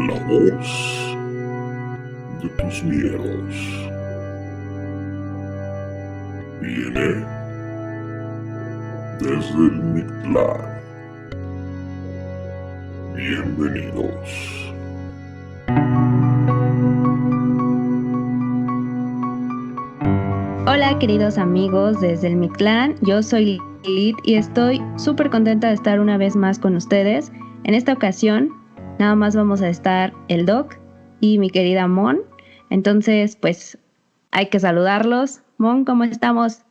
La voz de tus miedos viene desde el Mictlán. Bienvenidos. Hola queridos amigos desde el Mictlán, yo soy Lilith y estoy súper contenta de estar una vez más con ustedes. En esta ocasión nada más vamos a estar el Doc y mi querida Mon, entonces pues hay que saludarlos. Mon, ¿cómo estamos?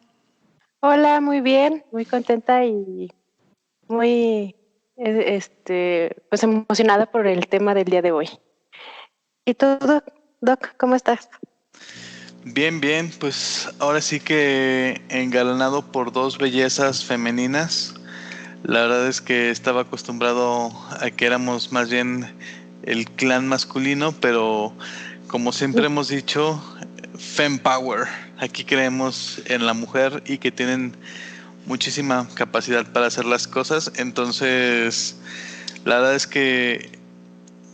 Hola, muy bien, muy contenta y muy pues emocionada por el tema del día de hoy. ¿Y tú, Doc, cómo estás? Bien, pues ahora sí que engalanado por dos bellezas femeninas. La verdad es que estaba acostumbrado a que éramos más bien el clan masculino, pero como siempre hemos dicho, Fempower. Aquí creemos en la mujer y que tienen muchísima capacidad para hacer las cosas. Entonces, la verdad es que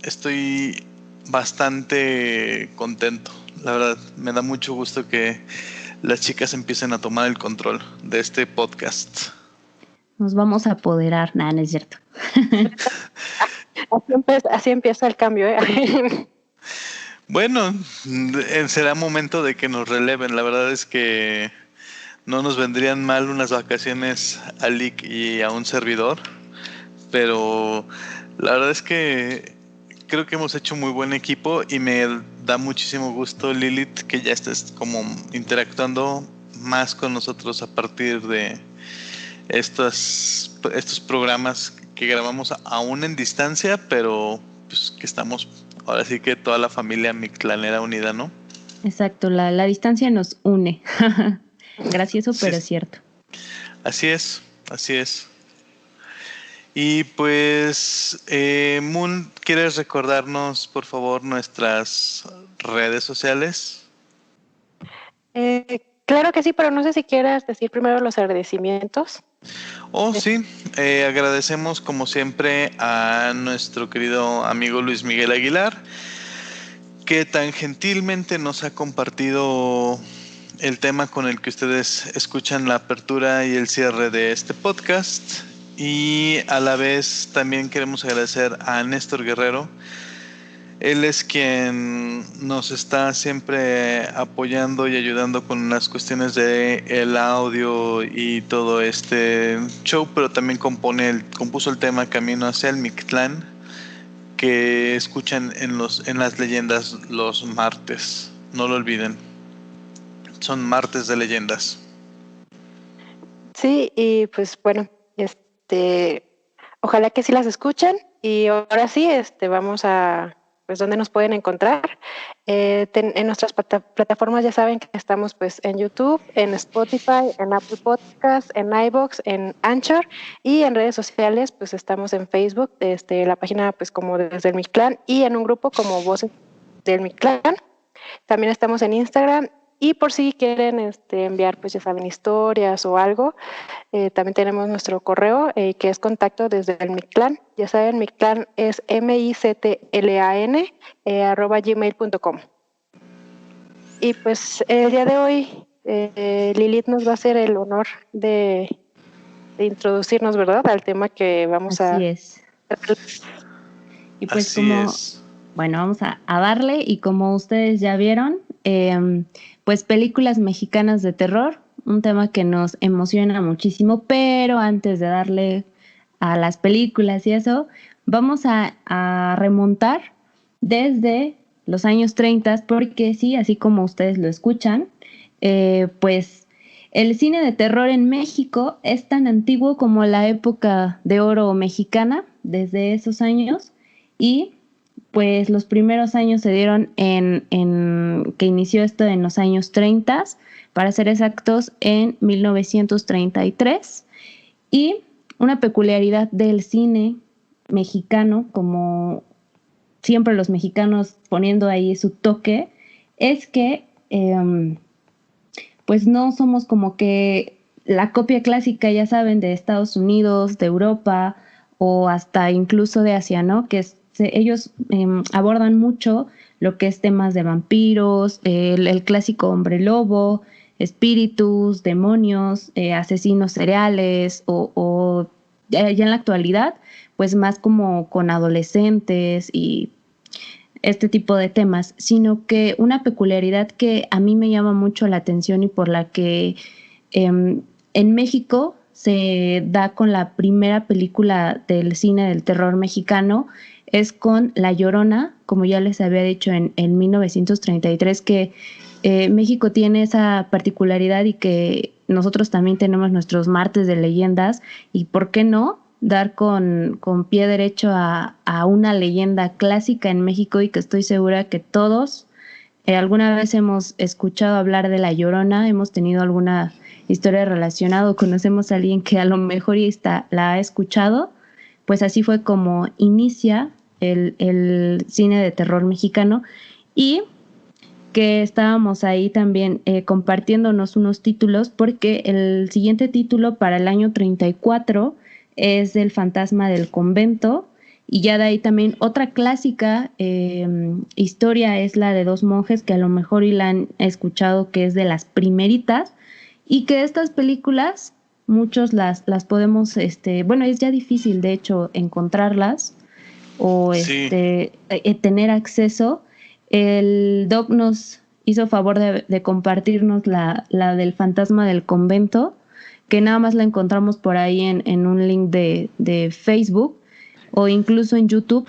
estoy bastante contento. La verdad, me da mucho gusto que las chicas empiecen a tomar el control de este podcast. Nos vamos a apoderar, nada, no es cierto. Así empieza el cambio, ¿eh? Bueno, será momento de que nos releven. La verdad es que no nos vendrían mal unas vacaciones a Lick y a un servidor, pero la verdad es que creo que hemos hecho muy buen equipo y me da muchísimo gusto, Lilith, que ya estés como interactuando más con nosotros a partir de estos programas que grabamos aún en distancia, pero pues que estamos ahora sí que toda la familia mictlanera unida, ¿no? Exacto, la distancia nos une. Gracioso, pero Sí, cierto. así es. Y pues, Moon, ¿quieres recordarnos, por favor, nuestras redes sociales? Claro que sí, pero no sé si quieras decir primero los agradecimientos. Oh, sí, agradecemos como siempre a nuestro querido amigo Luis Miguel Aguilar, que tan gentilmente nos ha compartido el tema con el que ustedes escuchan la apertura y el cierre de este podcast. Y a la vez también queremos agradecer a Néstor Guerrero. Él es quien nos está siempre apoyando y ayudando con las cuestiones de el audio y todo este show, pero también compuso el tema Camino hacia el Mictlán, que escuchan en las leyendas los martes. No lo olviden. Son martes de leyendas. Sí, y pues bueno, ojalá que sí las escuchen. Y ahora sí, vamos a, pues, ¿dónde nos pueden encontrar? En nuestras plataformas ya saben que estamos pues en YouTube, en Spotify, en Apple Podcasts, en iVoox, en Anchor, y en redes sociales pues estamos en Facebook, la página pues como Desde el Mictlán, y en un grupo como Voces del Mictlán. También estamos en Instagram, y por si quieren enviar pues ya saben historias o algo, también tenemos nuestro correo, que es contacto desde el Mictlán. Ya saben, Mictlán es MICTLAN @gmail.com. Y pues el día de hoy Lilith nos va a hacer el honor de introducirnos, ¿verdad?, al tema que vamos Así es. Y pues bueno, vamos a darle, y como ustedes ya vieron, pues películas mexicanas de terror, un tema que nos emociona muchísimo, pero antes de darle a las películas y eso, vamos a remontar desde los años 30, porque sí, así como ustedes lo escuchan, pues el cine de terror en México es tan antiguo como la época de oro mexicana, desde esos años, y pues los primeros años se dieron que inició esto en los años 30, para ser exactos, en 1933. Y una peculiaridad del cine mexicano, como siempre los mexicanos poniendo ahí su toque, es que pues no somos como que la copia clásica, ya saben, de Estados Unidos, de Europa o hasta incluso de Asia, ¿no? Que es ellos abordan mucho lo que es temas de vampiros, el clásico hombre lobo, espíritus, demonios, asesinos seriales o ya en la actualidad, pues más como con adolescentes y este tipo de temas, sino que una peculiaridad que a mí me llama mucho la atención y por la que en México se da con la primera película del cine del terror mexicano es con La Llorona, como ya les había dicho en 1933, que México tiene esa particularidad y que nosotros también tenemos nuestros martes de leyendas y por qué no dar con pie derecho a una leyenda clásica en México y que estoy segura que todos alguna vez hemos escuchado hablar de La Llorona, hemos tenido alguna historia relacionada, conocemos a alguien que a lo mejor la ha escuchado, pues así fue como inicia el cine de terror mexicano y que estábamos ahí también compartiéndonos unos títulos porque el siguiente título para el año 34 es El fantasma del convento y ya de ahí también otra clásica historia es la de dos monjes que a lo mejor y la han escuchado que es de las primeritas y que estas películas muchos las podemos, bueno, es ya difícil de hecho encontrarlas o Sí. tener acceso. El doc nos hizo favor de compartirnos la del fantasma del convento, que nada más la encontramos por ahí en un link de Facebook o incluso en YouTube.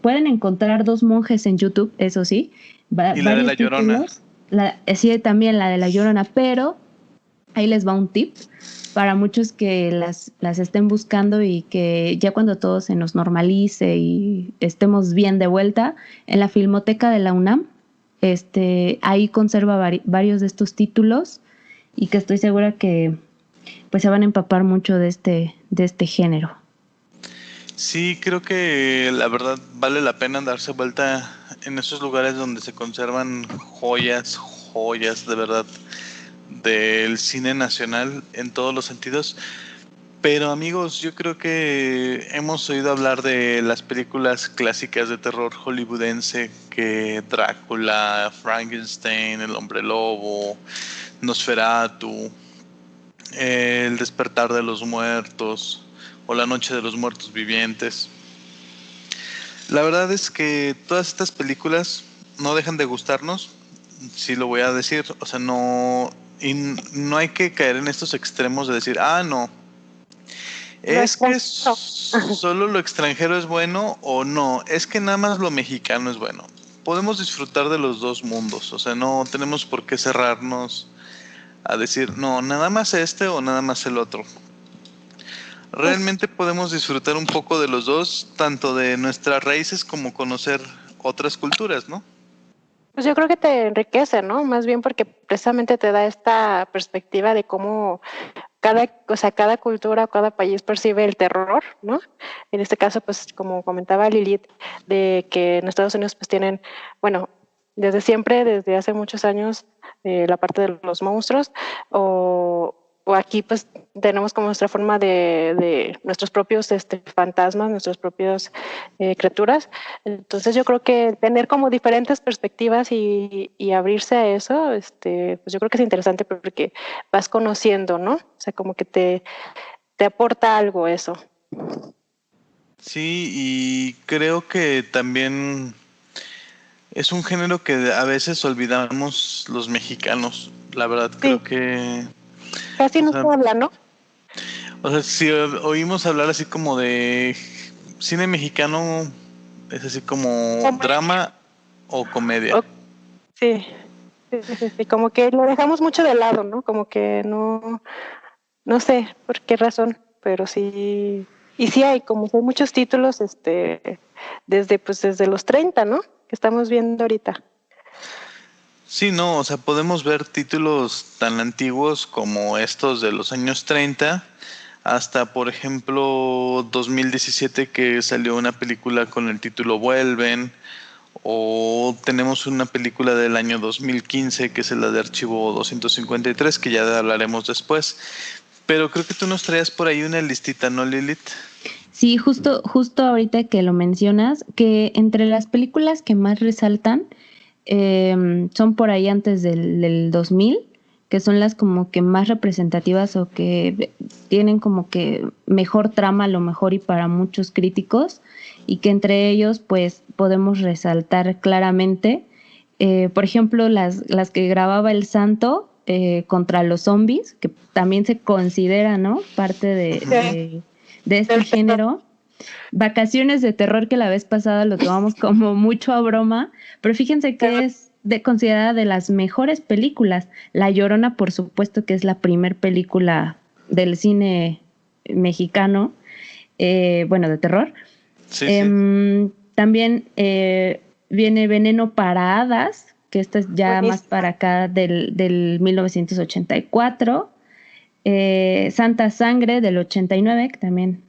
Pueden encontrar dos monjes en YouTube, eso sí. Y la de La Llorona. Sí, también la de La Llorona, pero ahí les va un tip para muchos que las estén buscando y que ya cuando todo se nos normalice y estemos bien de vuelta, en la Filmoteca de la UNAM, ahí conserva varios de estos títulos y que estoy segura que pues se van a empapar mucho de este género. Sí, creo que la verdad vale la pena darse vuelta en esos lugares donde se conservan joyas de verdad del cine nacional en todos los sentidos. Pero amigos, yo creo que hemos oído hablar de las películas clásicas de terror hollywoodense, que Drácula, Frankenstein, El Hombre Lobo, Nosferatu, El Despertar de los Muertos o La Noche de los Muertos Vivientes. La verdad es que todas estas películas no dejan de gustarnos, sí lo voy a decir, o sea, no hay que caer en estos extremos de decir, no, es que solo lo extranjero es bueno o no, es que nada más lo mexicano es bueno. Podemos disfrutar de los dos mundos, o sea, no tenemos por qué cerrarnos a decir, no, nada más o nada más el otro. Realmente podemos disfrutar un poco de los dos, tanto de nuestras raíces como conocer otras culturas, ¿no? Pues yo creo que te enriquece, ¿no? Más bien porque precisamente te da esta perspectiva de cómo cada cultura, cada país percibe el terror, ¿no? En este caso, pues como comentaba Lilith, de que en Estados Unidos pues tienen, bueno, desde siempre, desde hace muchos años, la parte de los monstruos, o aquí pues tenemos como nuestra forma de nuestros propios fantasmas, nuestras propias criaturas. Entonces yo creo que tener como diferentes perspectivas y abrirse a eso, pues yo creo que es interesante porque vas conociendo, ¿no? O sea, como que te aporta algo eso. Sí, y creo que también es un género que a veces olvidamos los mexicanos. La verdad, creo que casi no se habla, ¿no? O sea, si oímos hablar así como de cine mexicano, es así como drama o comedia. Sí, como que lo dejamos mucho de lado, ¿no? Como que no sé por qué razón, pero sí, y sí hay muchos títulos, desde los 30, ¿no? Que estamos viendo ahorita. Sí, no, o sea, podemos ver títulos tan antiguos como estos de los años 30, hasta, por ejemplo, 2017 que salió una película con el título Vuelven, o tenemos una película del año 2015 que es la de Archivo 253, que ya hablaremos después. Pero creo que tú nos traías por ahí una listita, ¿no, Lilith? Sí, justo ahorita que lo mencionas, que entre las películas que más resaltan son por ahí antes del 2000, que son las como que más representativas o que tienen como que mejor trama a lo mejor y para muchos críticos, y que entre ellos pues podemos resaltar claramente, por ejemplo, las que grababa El Santo contra los zombies, que también se considera, ¿no? Parte de este género. Vacaciones de terror, que la vez pasada lo tomamos como mucho a broma, pero fíjense que es considerada de las mejores películas. La Llorona, por supuesto, que es la primer película del cine mexicano, bueno, de terror. Sí, sí. También viene Veneno para Hadas, que esta es ya más para acá del 1984. Santa Sangre del 89, que también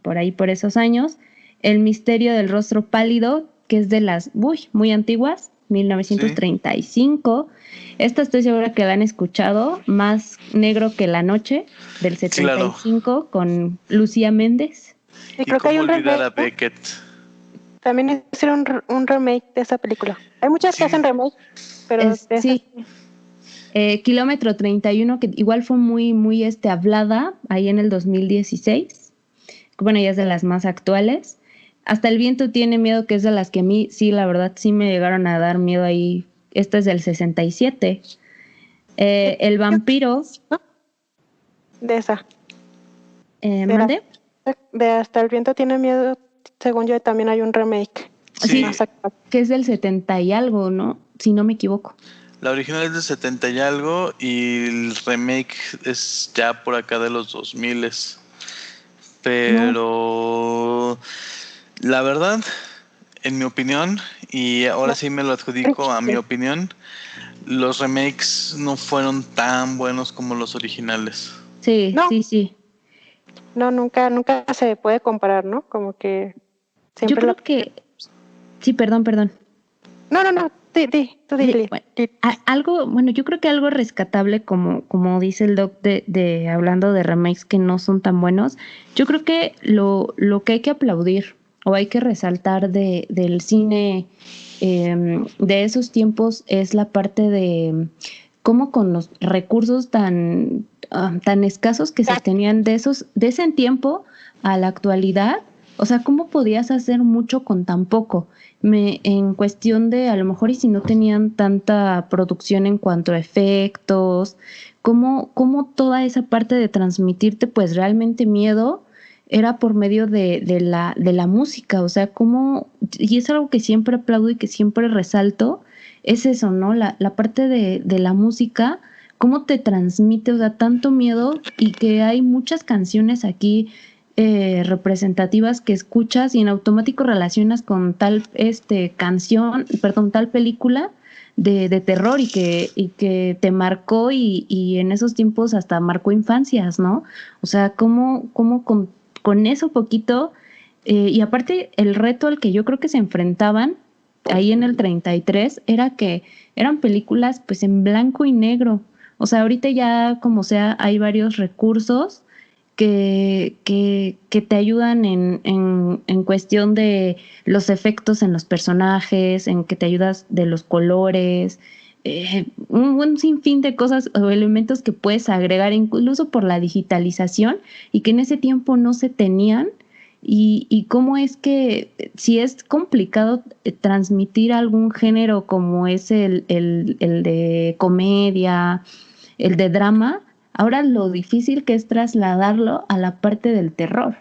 por ahí por esos años. El Misterio del Rostro Pálido, que es de las muy antiguas, 1935. Sí. Esta estoy segura que la han escuchado, Más Negro que la Noche, del 75, claro, con Lucía Méndez. Y creo que hay un remake, a Beckett. También hicieron un remake de esa película. Hay muchas que hacen remake, pero sí. Kilómetro 31, que igual fue muy hablada ahí en el 2016. Bueno, ya es de las más actuales. Hasta el viento tiene miedo, que es de las que a mí, sí, la verdad, sí me llegaron a dar miedo ahí. Esta es del 67. El vampiro. De esa. ¿Mande? De Hasta el viento tiene miedo, según yo, también hay un remake. Sí, que es del 70 y algo, ¿no? Si no me equivoco. La original es del 70 y algo y el remake es ya por acá de los 2000. Pero la verdad, en mi opinión, y ahora sí me lo adjudico a mi opinión, los remakes no fueron tan buenos como los originales. Sí, sí. No, nunca se puede comparar, ¿no? Como que siempre. Yo creo que... Sí, perdón. No. Tú dile. Bueno, yo creo que algo rescatable, como dice el doc, de hablando de remakes que no son tan buenos, yo creo que lo que hay que aplaudir o hay que resaltar del cine de esos tiempos es la parte de cómo con los recursos tan escasos que se tenían de ese tiempo a la actualidad, o sea, cómo podías hacer mucho con tan poco. En cuestión de, a lo mejor, y si no tenían tanta producción en cuanto a efectos, cómo toda esa parte de transmitirte pues realmente miedo era por medio de la música, o sea, y es algo que siempre aplaudo y que siempre resalto, es eso, ¿no? La parte de la música, cómo te transmite, o sea, tanto miedo, y que hay muchas canciones aquí representativas que escuchas y en automático relacionas con tal tal película de terror y que te marcó y en esos tiempos hasta marcó infancias, ¿no? O sea, cómo con eso poquito, y aparte el reto al que yo creo que se enfrentaban ahí en el 33 era que eran películas pues en blanco y negro. O sea, ahorita ya como sea hay varios recursos que te ayudan en cuestión de los efectos en los personajes, en que te ayudas de los colores, un sinfín de cosas o elementos que puedes agregar incluso por la digitalización y que en ese tiempo no se tenían. Y cómo es que si es complicado transmitir algún género como es el de comedia, el de drama, ahora lo difícil que es trasladarlo a la parte del terror.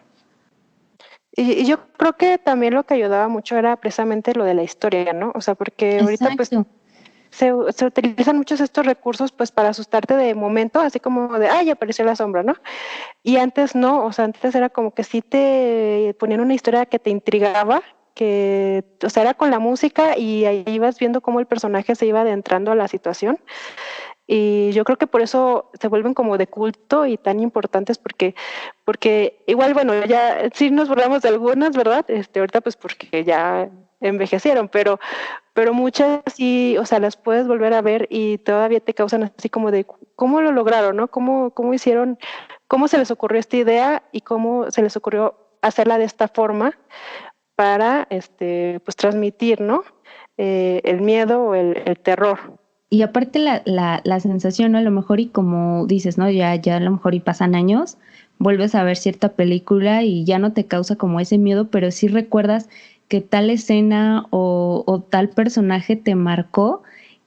Y yo creo que también lo que ayudaba mucho era precisamente lo de la historia, ¿no? O sea, porque ahorita pues se utilizan muchos estos recursos pues para asustarte de momento, así como de, ¡ay, apareció la sombra!, ¿no? Y antes no, o sea, antes era como que sí te ponían una historia que te intrigaba, que, o sea, era con la música y ahí ibas viendo cómo el personaje se iba adentrando a la situación. Y yo creo que por eso se vuelven como de culto y tan importantes porque igual, bueno, ya sí nos burlamos de algunas, ¿verdad? Ahorita pues porque ya envejecieron, pero muchas sí, o sea, las puedes volver a ver y todavía te causan así como de cómo lo lograron, ¿no? ¿Cómo hicieron? ¿Cómo se les ocurrió esta idea y cómo se les ocurrió hacerla de esta forma para pues transmitir, ¿no? El miedo o el terror. Y aparte la sensación, ¿no? A lo mejor y como dices, ¿no? Ya a lo mejor y pasan años, vuelves a ver cierta película y ya no te causa como ese miedo, pero sí recuerdas que tal escena o tal personaje te marcó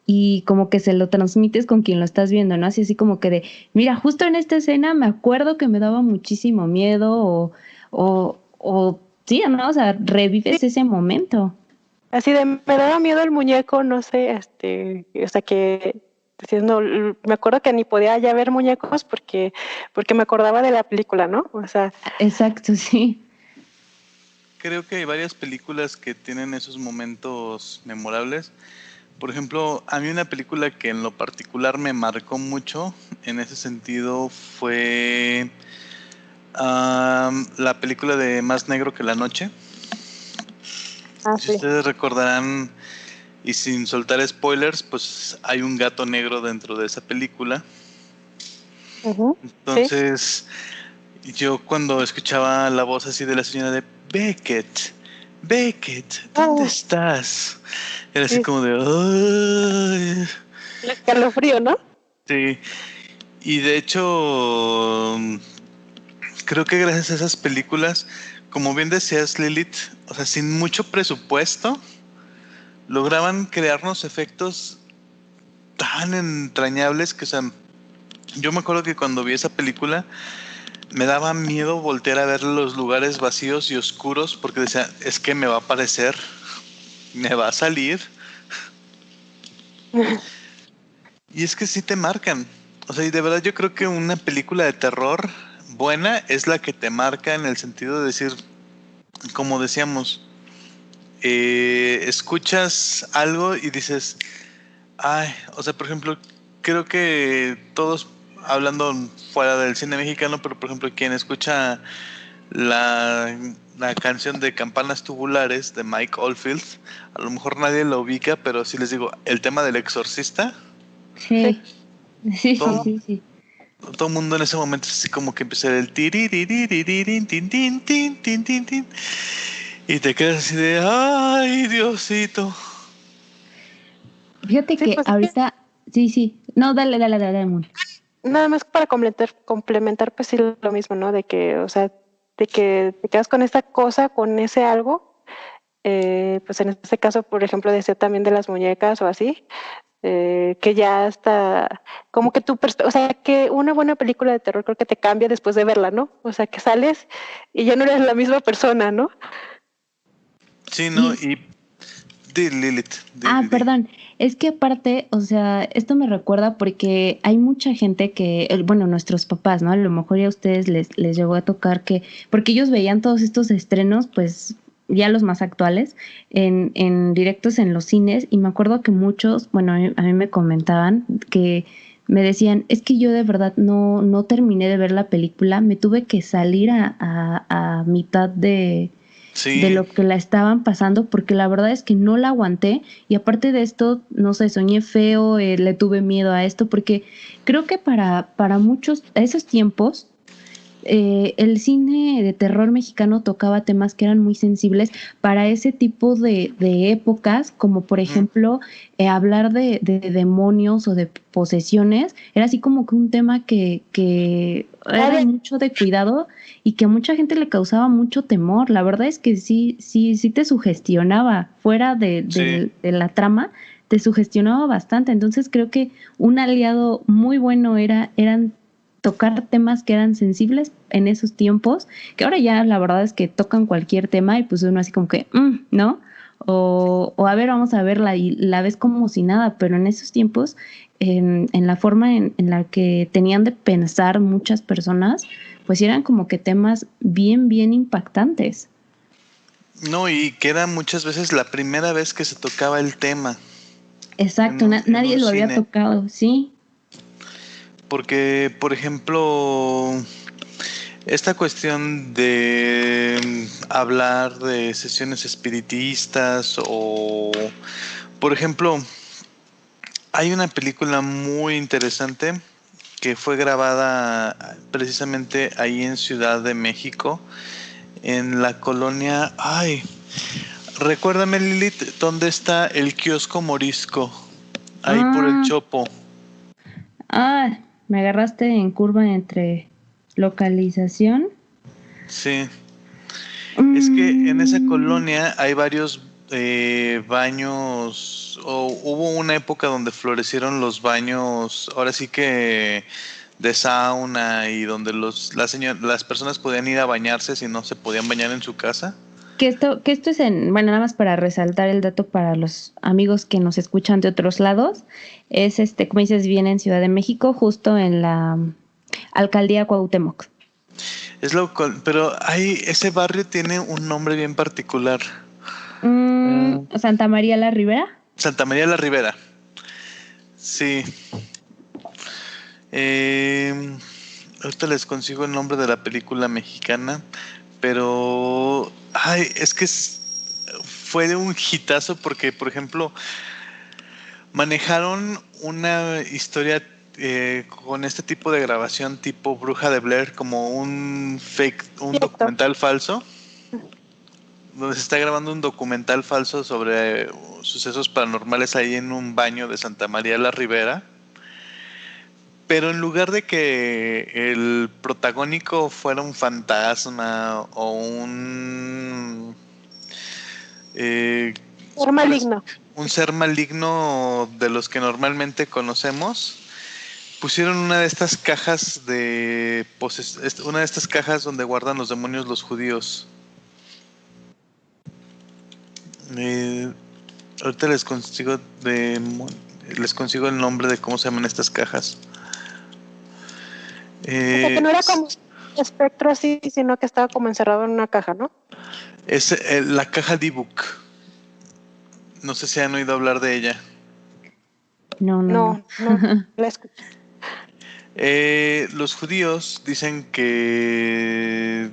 y como que se lo transmites con quien lo estás viendo, ¿no? Así como que de, mira, justo en esta escena me acuerdo que me daba muchísimo miedo o sí, ¿no? O sea, revives ese momento. Así de, me daba miedo el muñeco, no sé, o sea que decías, no, me acuerdo que ni podía ya ver muñecos porque me acordaba de la película, ¿no? O sea, Exacto, sí. Creo que hay varias películas que tienen esos momentos memorables. Por ejemplo, a mí una película que en lo particular me marcó mucho en ese sentido fue la película de Más Negro que la Noche. Si sí. ustedes recordarán, y sin soltar spoilers, pues hay un gato negro dentro de esa película. Uh-huh. Entonces, yo cuando escuchaba la voz así de la señora de Beckett, ¿dónde estás? Era así como de... "Ay". El escalofrío, ¿no? Sí, y de hecho, creo que gracias a esas películas, como bien decías, Lilith, o sea, sin mucho presupuesto, lograban crearnos efectos tan entrañables que, o sea, yo me acuerdo que cuando vi esa película me daba miedo voltear a ver los lugares vacíos y oscuros porque decía, es que me va a aparecer, me va a salir. Y es que sí te marcan. O sea, y de verdad yo creo que una película de terror buena es la que te marca en el sentido de decir, como decíamos, escuchas algo y dices, ay, o sea, por ejemplo, creo que todos, hablando fuera del cine mexicano, pero por ejemplo, quien escucha la canción de Campanas Tubulares de Mike Oldfield, a lo mejor nadie lo ubica, pero si les digo, el tema del exorcista, Sí, sí, sí, todo, sí, sí. todo el mundo en ese momento es así como que empieza el tiriririririririn, tin, tin, tin, tin, tin, tin, y te quedas así de, ay, Diosito. Fíjate Sí, que pues ahorita, sí, sí. No, dale, Moon. nada más para complementar, pues sí, lo mismo, ¿no? De que, o sea, de que te quedas con esta cosa, con ese algo, pues en este caso, por ejemplo, decía también de las muñecas o así, que ya está, como que o sea, que una buena película de terror creo que te cambia después de verla, ¿no? O sea, que sales y ya no eres la misma persona, ¿no? Sí, no, Y, y di Lilith, di. perdón, es que aparte, o sea, esto me recuerda porque hay mucha gente que, bueno, nuestros papás, ¿no? A lo mejor ya a ustedes les llegó a tocar que, porque ellos veían todos estos estrenos, pues ya los más actuales, en directos en los cines, y me acuerdo que muchos, bueno, a mí me comentaban que me decían, es que yo de verdad no terminé de ver la película, me tuve que salir a mitad de Sí, lo que la estaban pasando, porque la verdad es que no la aguanté y aparte de esto, no sé, soñé feo, le tuve miedo a esto, porque creo que para muchos, a esos tiempos, el cine de terror mexicano tocaba temas que eran muy sensibles para ese tipo de épocas, como por ejemplo hablar de demonios o de posesiones, era así como que un tema que era mucho de cuidado y que a mucha gente le causaba mucho temor. La verdad es que sí te sugestionaba fuera sí. de la trama. Te sugestionaba bastante, entonces creo que un aliado muy bueno eran tocar temas que eran sensibles en esos tiempos, que ahora ya la verdad es que tocan cualquier tema y pues uno así como que, ¿no? O a ver, vamos a verla y la ves como si nada, pero en esos tiempos, en la forma en la que tenían de pensar muchas personas, pues eran como que temas bien impactantes. No, y que era muchas veces la primera vez que se tocaba el tema Exacto, en nadie un lo había cine. tocado, sí. Porque, por ejemplo, esta cuestión de hablar de sesiones espiritistas o, por ejemplo, hay una película muy interesante que fue grabada precisamente ahí en Ciudad de México, en la colonia. Ay, recuérdame, Lilith, ¿dónde está el kiosco morisco? Ahí por el Chopo. Me agarraste en curva entre localización. Sí. Es que en esa colonia hay varios baños, o hubo una época donde florecieron los baños, ahora sí que de sauna, y donde las personas podían ir a bañarse si no se podían bañar en su casa. Que esto es bueno, nada más para resaltar el dato para los amigos que nos escuchan de otros lados, es como dices bien, en Ciudad de México, justo en la alcaldía Cuauhtémoc. Pero ese barrio tiene un nombre bien particular. Santa María la Ribera. Santa María la Ribera. Sí. Ahorita les consigo el nombre de la película mexicana, pero es que fue de un hitazo porque, por ejemplo, manejaron una historia con este tipo de grabación tipo Bruja de Blair, como un documental falso, donde se está grabando un documental falso sobre sucesos paranormales ahí en un baño de Santa María la Ribera. Pero en lugar de que el protagónico fuera un fantasma o un ser maligno. Un ser maligno de los que normalmente conocemos, pusieron una de estas cajas donde guardan los demonios los judíos. Ahorita les consigo el nombre de cómo se llaman estas cajas. O sea, que no era como un espectro así, sino que estaba como encerrado en una caja, ¿no? Es la caja D-Book. No sé si han oído hablar de ella. No, la escuché. Los judíos dicen que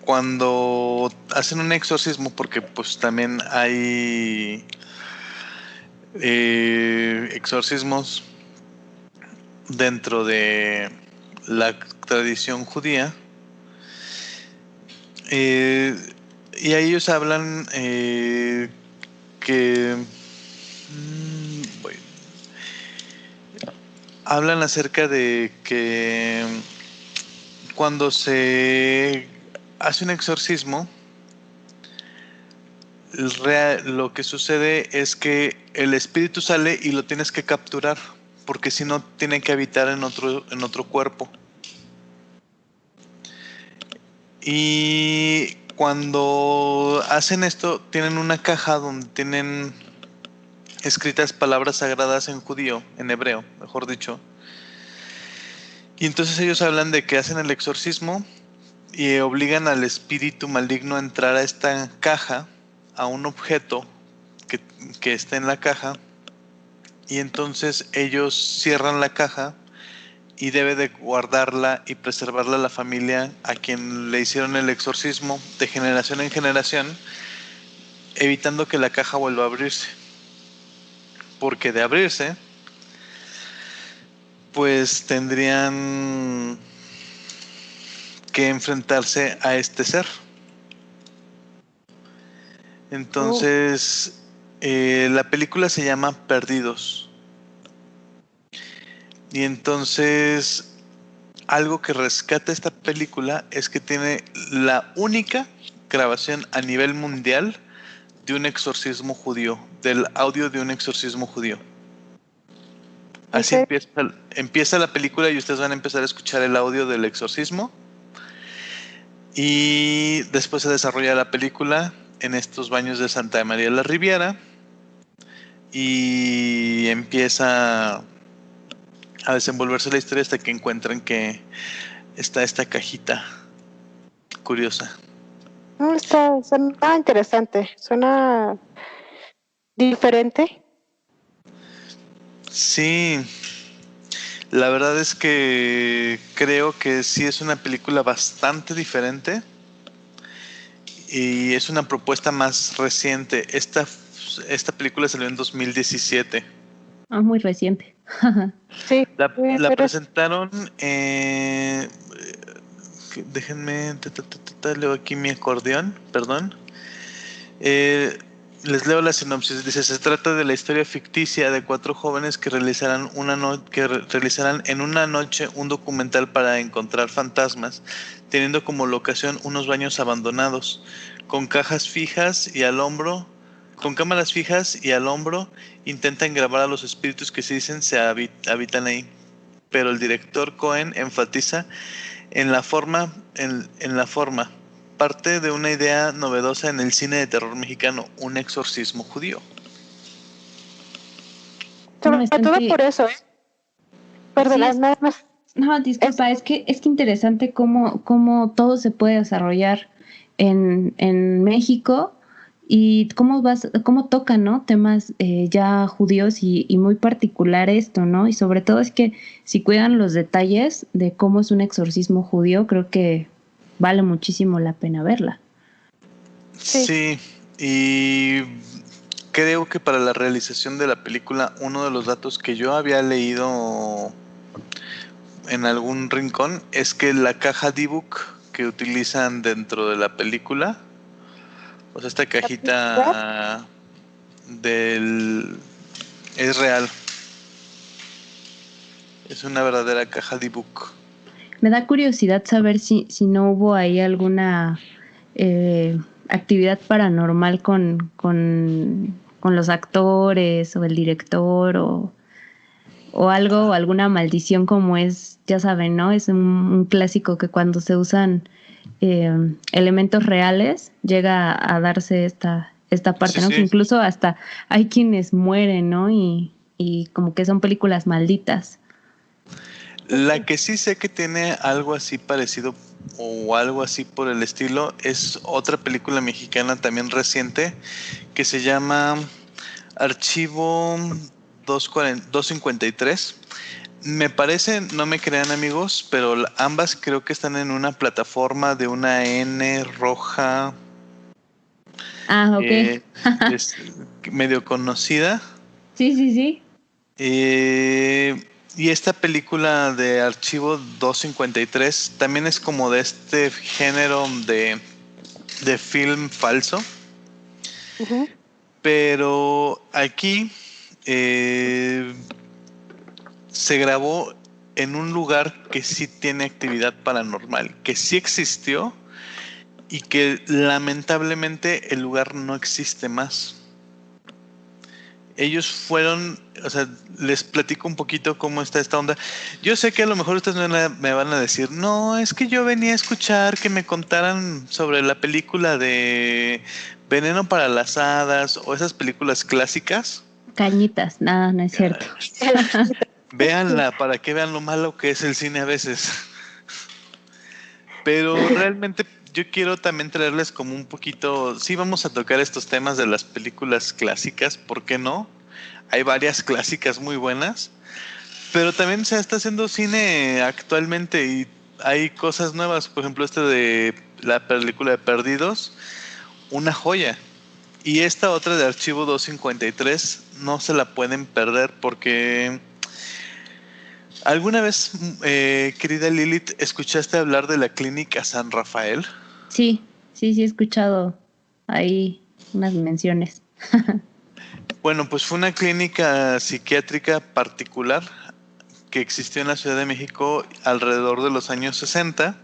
cuando hacen un exorcismo, porque pues también hay exorcismos dentro de la tradición judía, y ahí ellos hablan hablan acerca de que cuando se hace un exorcismo, lo que sucede es que el espíritu sale y lo tienes que capturar, porque si no tiene que habitar en otro cuerpo. Y cuando hacen esto, tienen una caja donde tienen escritas palabras sagradas en judío, en hebreo, mejor dicho. Y entonces ellos hablan de que hacen el exorcismo y obligan al espíritu maligno a entrar a esta caja, a un objeto que está en la caja, y entonces ellos cierran la caja y debe de guardarla y preservarla la familia a quien le hicieron el exorcismo de generación en generación, evitando que la caja vuelva a abrirse. Porque de abrirse, pues tendrían que enfrentarse a este ser. Entonces, la película se llama Perdidos. Y entonces, algo que rescata esta película es que tiene la única grabación a nivel mundial de un exorcismo judío, del audio de un exorcismo judío. Así empieza la película y ustedes van a empezar a escuchar el audio del exorcismo. Y después se desarrolla la película en estos baños de Santa María la Riviera. Y empieza a desenvolverse la historia hasta que encuentran que está esta cajita curiosa. Suena interesante, suena diferente. Sí, la verdad es que creo que sí es una película bastante diferente y es una propuesta más reciente. Esta película salió en 2017. Muy reciente. Sí. La presentaron déjenme, leo aquí mi acordeón, perdón. Les leo la sinopsis. Dice: se trata de la historia ficticia de 4 jóvenes que realizarán en una noche un documental para encontrar fantasmas, teniendo como locación unos baños abandonados, con cámaras fijas y al hombro, intentan grabar a los espíritus que se dicen habitan ahí. Pero el director Cohen enfatiza en la forma, parte de una idea novedosa en el cine de terror mexicano, un exorcismo judío. Sobre todo por eso, Perdona, Sí, nada más. no, disculpa, es que interesante cómo todo se puede desarrollar en México y cómo tocan, ¿no? Temas ya judíos y muy particular esto, ¿no? Y sobre todo es que si cuidan los detalles de cómo es un exorcismo judío, creo que vale muchísimo la pena verla. Sí, y creo que para la realización de la película, uno de los datos que yo había leído en algún rincón es que la caja D-Book que utilizan dentro de la película, o sea, esta cajita es real. Es una verdadera caja D-Book. Me da curiosidad saber si no hubo ahí alguna actividad paranormal con los actores o el director o algo, o alguna maldición como es, ya saben, ¿no? Es un clásico que cuando se usan elementos reales llega a darse esta parte, Sí, ¿no? sí. Que incluso hasta hay quienes mueren, ¿no? Y como que son películas malditas. La que sí sé que tiene algo así parecido o algo así por el estilo es otra película mexicana también reciente que se llama Archivo 253. Me parece, no me crean amigos, pero ambas creo que están en una plataforma de una N roja. Ah, ok. Es medio conocida. Sí. Y esta película de Archivo 253 también es como de este género de film falso. Uh-huh. Pero aquí se grabó en un lugar que sí tiene actividad paranormal, que sí existió y que lamentablemente el lugar no existe más. Ellos fueron, o sea, les platico un poquito cómo está esta onda. Yo sé que a lo mejor ustedes me van a decir, no, es que yo venía a escuchar que me contaran sobre la película de Veneno para las Hadas o esas películas clásicas. Cañitas, nada, no es cierto. Véanla para que vean lo malo que es el cine a veces. Pero realmente yo quiero también traerles como un poquito, sí vamos a tocar estos temas de las películas clásicas, ¿por qué no? Hay varias clásicas muy buenas, pero también se está haciendo cine actualmente y hay cosas nuevas, por ejemplo de la película de Perdidos, una joya. Y esta otra de Archivo 253 no se la pueden perder porque ¿alguna vez, querida Lilith, escuchaste hablar de la Clínica San Rafael? Sí, he escuchado ahí unas menciones. Bueno, pues fue una clínica psiquiátrica particular que existió en la Ciudad de México alrededor de los años 60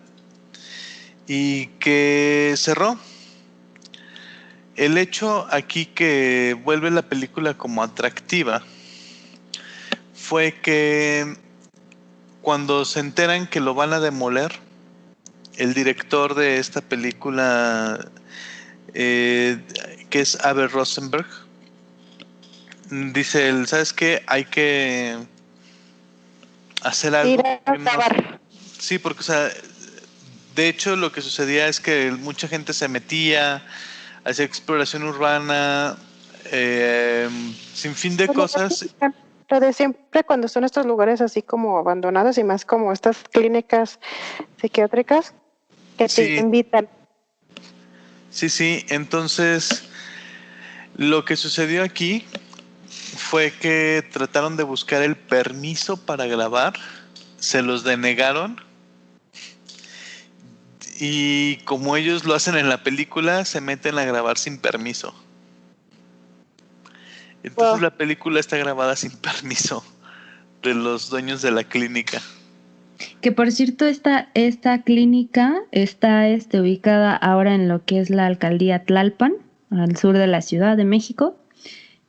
y que cerró. El hecho aquí que vuelve la película como atractiva fue que cuando se enteran que lo van a demoler, el director de esta película, que es Abe Rosenberg, dice él, ¿sabes qué? Hay que hacer algo. Ir a grabar. Sí, porque, o sea, de hecho lo que sucedía es que mucha gente se metía, hacía exploración urbana, sin fin de cosas. Lo de siempre cuando son estos lugares así como abandonados y más como estas clínicas psiquiátricas que te invitan. Sí, entonces lo que sucedió aquí fue que trataron de buscar el permiso para grabar, se los denegaron. Y como ellos lo hacen en la película, se meten a grabar sin permiso. Entonces la película está grabada sin permiso de los dueños de la clínica. Que por cierto, esta clínica está ubicada ahora en lo que es la alcaldía Tlalpan, al sur de la Ciudad de México,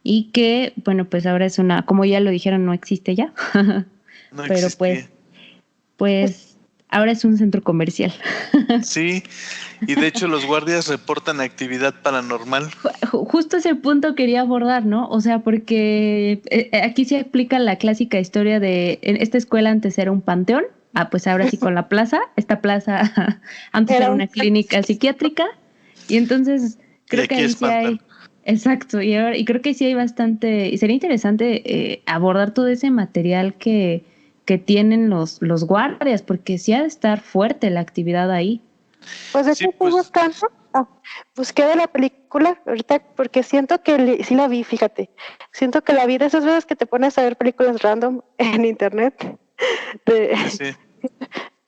y que, bueno, pues ahora es como ya lo dijeron, no existe ya, No pero existía. pues ahora es un centro comercial. Sí, y de hecho los guardias reportan actividad paranormal. Justo ese punto quería abordar, ¿no? O sea, porque aquí se explica la clásica historia de en esta escuela antes era un panteón, pues ahora sí con la plaza, esta plaza antes era una clínica psiquiátrica, y entonces creo que ahí sí hay, exacto, y creo que sí hay bastante, y sería interesante abordar todo ese material que tienen los guardias, porque sí ha de estar fuerte la actividad ahí. Pues de hecho estoy buscando, busqué de la película ahorita porque siento que sí la vi, fíjate, siento que la vi de esas veces que te pones a ver películas random en internet. Sí.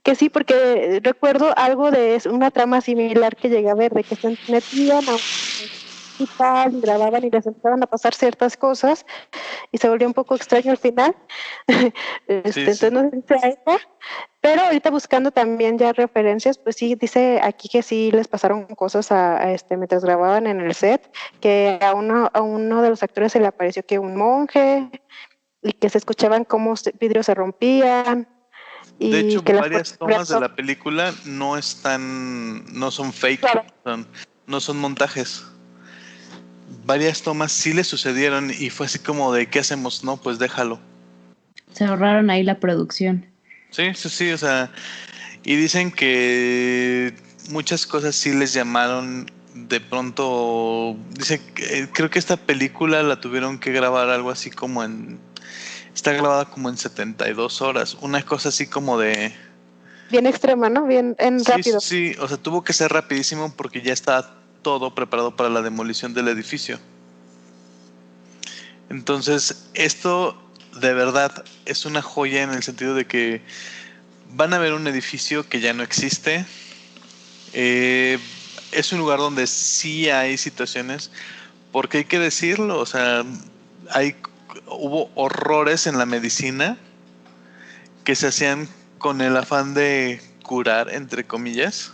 Que sí, porque recuerdo algo de una trama similar que llegué a ver, de que se metían a un hospital y grababan y les empezaban a pasar ciertas cosas y se volvió un poco extraño al final. Entonces no sé si sea esa, pero ahorita buscando también ya referencias, pues sí, dice aquí que sí les pasaron cosas mientras grababan en el set, que a uno de los actores se le apareció que un monje y que se escuchaban cómo vidrios se rompían. Y de hecho, que varias tomas de la película no son fake, claro. No son montajes. Varias tomas sí le sucedieron y fue así como de ¿qué hacemos? No, pues déjalo. Se ahorraron ahí la producción. Sí, o sea, y dicen que muchas cosas sí les llamaron de pronto, dice que creo que esta película la tuvieron que grabar algo así como está grabada como en 72 horas, una cosa así como de... Bien extrema, ¿no? Bien rápido. Sí, o sea, tuvo que ser rapidísimo porque ya estaba todo preparado para la demolición del edificio. Entonces, esto de verdad es una joya en el sentido de que van a ver un edificio que ya no existe. Es un lugar donde sí hay situaciones, porque hay que decirlo, o sea, hubo horrores en la medicina que se hacían con el afán de curar, entre comillas.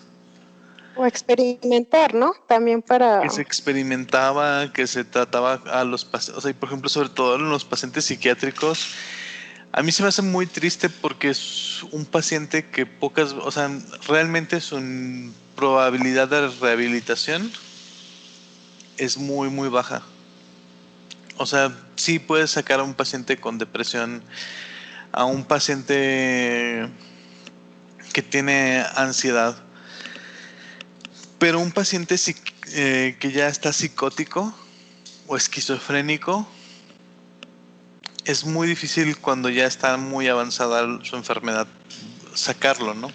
O experimentar, ¿no? También para... Que se experimentaba, que se trataba a los pacientes, o sea, y por ejemplo, sobre todo en los pacientes psiquiátricos. A mí se me hace muy triste porque es un paciente que o sea, realmente su probabilidad de rehabilitación es muy, muy baja. O sea, sí puedes sacar a un paciente con depresión, a un paciente que tiene ansiedad, pero un paciente que ya está psicótico o esquizofrénico, es muy difícil cuando ya está muy avanzada su enfermedad sacarlo, ¿no?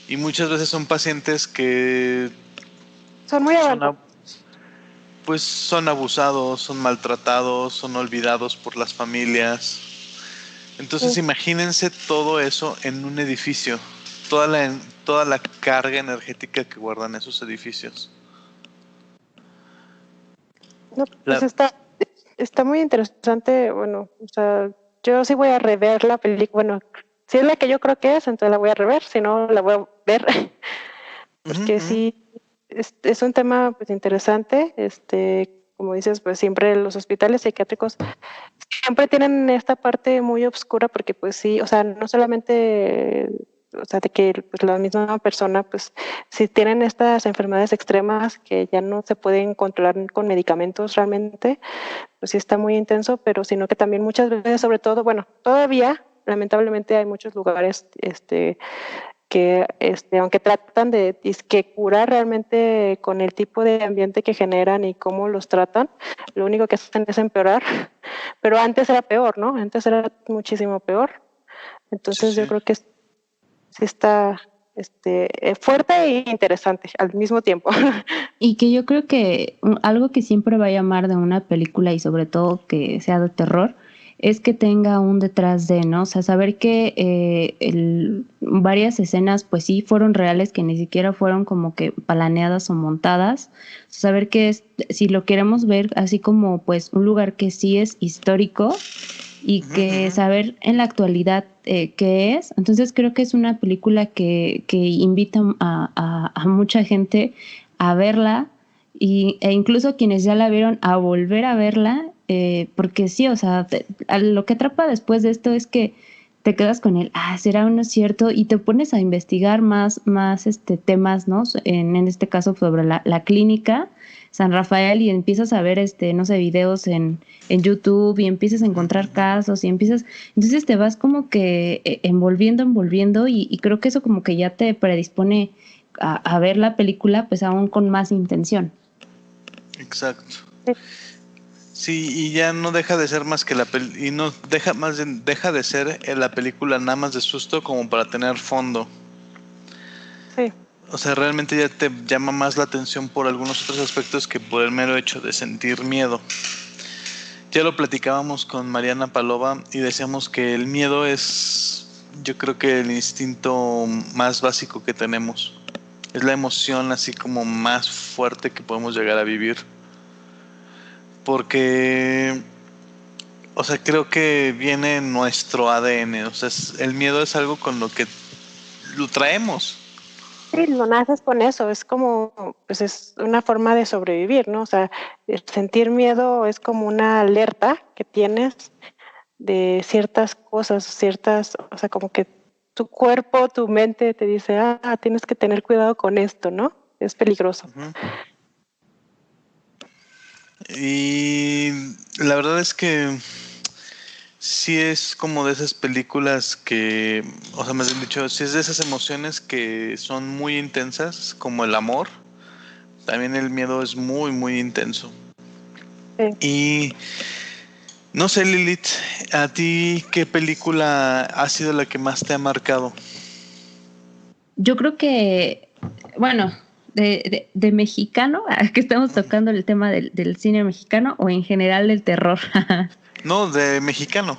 Y muchas veces son pacientes que son muy avanzados. Pues son abusados, son maltratados, son olvidados por las familias. Entonces imagínense todo eso en un edificio, toda la carga energética que guardan esos edificios. No, pues está muy interesante. Bueno, o sea, yo sí voy a rever la película. Bueno, si es la que yo creo que es, entonces la voy a rever, si no la voy a ver. Porque sí, es un tema pues interesante. Como dices, pues siempre los hospitales psiquiátricos siempre tienen esta parte muy oscura porque pues sí, o sea, no solamente, o sea, de que pues, la misma persona, pues si tienen estas enfermedades extremas que ya no se pueden controlar con medicamentos realmente, pues sí está muy intenso, pero sino que también muchas veces, sobre todo, bueno, todavía lamentablemente hay muchos lugares, que aunque tratan de curar realmente con el tipo de ambiente que generan y cómo los tratan, lo único que hacen es empeorar. Pero antes era peor, ¿no? Antes era muchísimo peor. Entonces yo creo que sí está fuerte e interesante al mismo tiempo. Y que yo creo que algo que siempre va a llamar de una película y sobre todo que sea de terror es que tenga un detrás de, ¿no? O sea, saber que varias escenas, pues sí, fueron reales, que ni siquiera fueron como que planeadas o montadas. Saber que si lo queremos ver así como pues un lugar que sí es histórico y que saber en la actualidad qué es. Entonces creo que es una película que invita a mucha gente a verla e incluso quienes ya la vieron a volver a verla, porque sí, o sea, lo que atrapa después de esto es que te quedas con el, ¿será o no es cierto? Y te pones a investigar más temas, ¿no? En este caso sobre la clínica San Rafael y empiezas a ver, no sé, videos en YouTube y empiezas a encontrar casos y entonces te vas como que envolviendo y creo que eso como que ya te predispone a ver la película pues aún con más intención. Exacto. Sí, y ya no deja de ser más que deja de ser la película nada más de susto como para tener fondo. Sí. O sea, realmente ya te llama más la atención por algunos otros aspectos que por el mero hecho de sentir miedo. Ya lo platicábamos con Mariana Palova y decíamos que el miedo es, yo creo que el instinto más básico que tenemos. Es la emoción así como más fuerte que podemos llegar a vivir. Porque, o sea, creo que viene en nuestro ADN. O sea, el miedo es algo con lo que lo traemos. Sí, lo naces con eso, es como, pues es una forma de sobrevivir, ¿no? O sea, el sentir miedo es como una alerta que tienes de ciertas cosas, o sea, como que tu cuerpo, tu mente te dice, tienes que tener cuidado con esto, ¿no? Es peligroso. Y la verdad es que sí es como de esas películas que, o sea, me han dicho, sí es de esas emociones que son muy intensas, como el amor. También el miedo es muy, muy intenso. Sí. Y no sé, Lilith, ¿a ti qué película ha sido la que más te ha marcado? Yo creo que, bueno, de mexicano, que estamos tocando el tema del cine mexicano o en general del terror. No, de mexicano.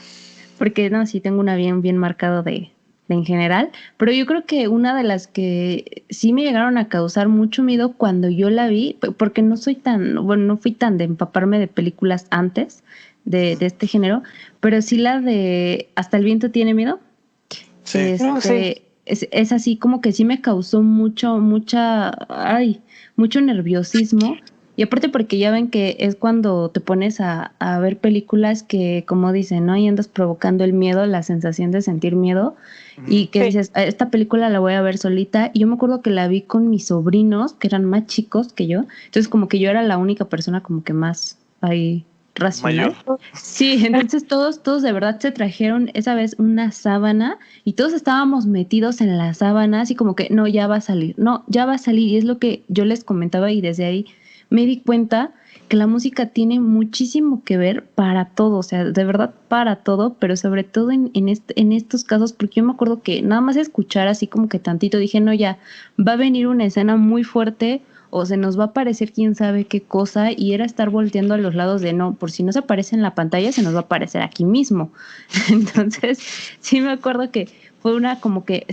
Porque no, sí tengo una bien marcado de en general, pero yo creo que una de las que sí me llegaron a causar mucho miedo cuando yo la vi, porque no fui tan de empaparme de películas antes de este género, pero sí la de Hasta el viento tiene miedo. Sí. Sí. Es así como que sí me causó mucho nerviosismo. Y aparte porque ya ven que es cuando te pones a ver películas que, como dicen, ¿no? Y andas provocando el miedo, la sensación de sentir miedo. Y que dices, esta película la voy a ver solita. Y yo me acuerdo que la vi con mis sobrinos, que eran más chicos que yo. Entonces como que yo era la única persona como que más ahí racional. ¿Mayor? Sí, entonces todos de verdad se trajeron esa vez una sábana y todos estábamos metidos en la sábana, así como que no, ya va a salir, no, ya va a salir. Y es lo que yo les comentaba y desde ahí me di cuenta que la música tiene muchísimo que ver para todo, o sea, de verdad para todo, pero sobre todo en estos casos, porque yo me acuerdo que nada más escuchar así como que tantito dije, no, ya va a venir una escena muy fuerte o se nos va a aparecer quién sabe qué cosa y era estar volteando a los lados de no, por si no se aparece en la pantalla, se nos va a aparecer aquí mismo. Entonces, sí me acuerdo que fue una como que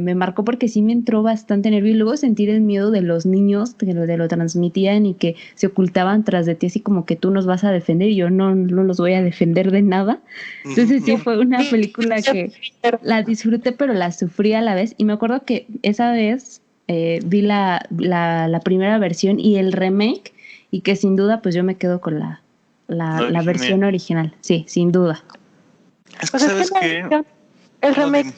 me marcó porque sí me entró bastante nervio y luego sentir el miedo de los niños que lo transmitían y que se ocultaban tras de ti así como que tú nos vas a defender y yo no los voy a defender de nada. Entonces sí fue una película que la disfruté pero la sufrí a la vez y me acuerdo que esa vez vi la primera versión y el remake y que sin duda pues yo me quedo con la versión original, sí, sin duda. Es que, ¿sabes qué? El remake,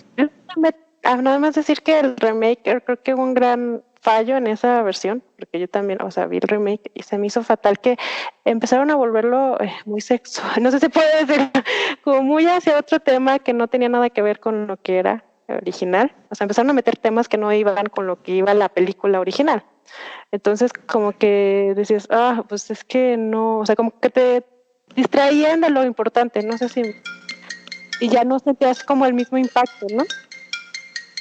nada más decir que el remake, creo que hubo un gran fallo en esa versión, porque yo también, o sea, vi el remake y se me hizo fatal que empezaron a volverlo muy sexual, no sé si se puede decir, como muy hacia otro tema que no tenía nada que ver con lo que era original, o sea, empezaron a meter temas que no iban con lo que iba la película original. Entonces, como que decías, pues es que no, o sea, como que te distraían de lo importante, no sé si... Y ya no sentías como el mismo impacto, ¿no?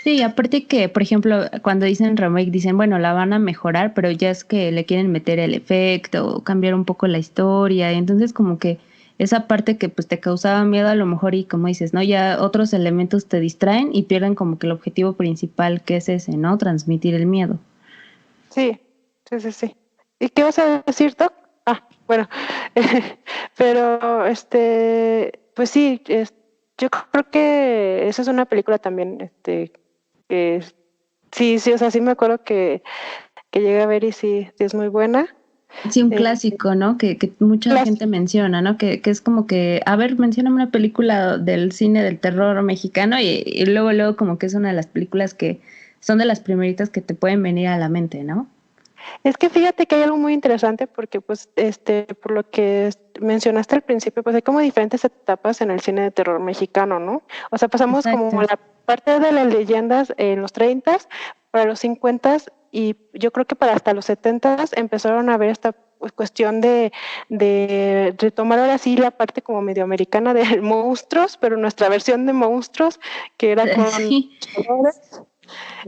Sí, aparte que, por ejemplo, cuando dicen remake, dicen, bueno, la van a mejorar, pero ya es que le quieren meter el efecto o cambiar un poco la historia. Y entonces como que esa parte que pues te causaba miedo a lo mejor y como dices, ¿no? Ya otros elementos te distraen y pierden como que el objetivo principal que es ese, ¿no? Transmitir el miedo. Sí, sí. ¿Y qué vas a decir, Doc? Bueno, pero pues sí, yo creo que esa es una película también, que sí, o sea, sí me acuerdo que llegué a ver y sí es muy buena. Sí, un clásico, ¿no? Que mucha gente menciona, ¿no? Que es como que, a ver, mencióname una película del cine del terror mexicano y luego como que es una de las películas que son de las primeritas que te pueden venir a la mente, ¿no? Es que fíjate que hay algo muy interesante porque pues por lo que mencionaste al principio, pues hay como diferentes etapas en el cine de terror mexicano, ¿no? O sea, pasamos Exacto. como la parte de las leyendas en los 30s, para los 50s y yo creo que para hasta los 70s empezaron a ver esta cuestión de retomar ahora sí la parte como medio americana de monstruos, pero nuestra versión de monstruos, que era con Sí.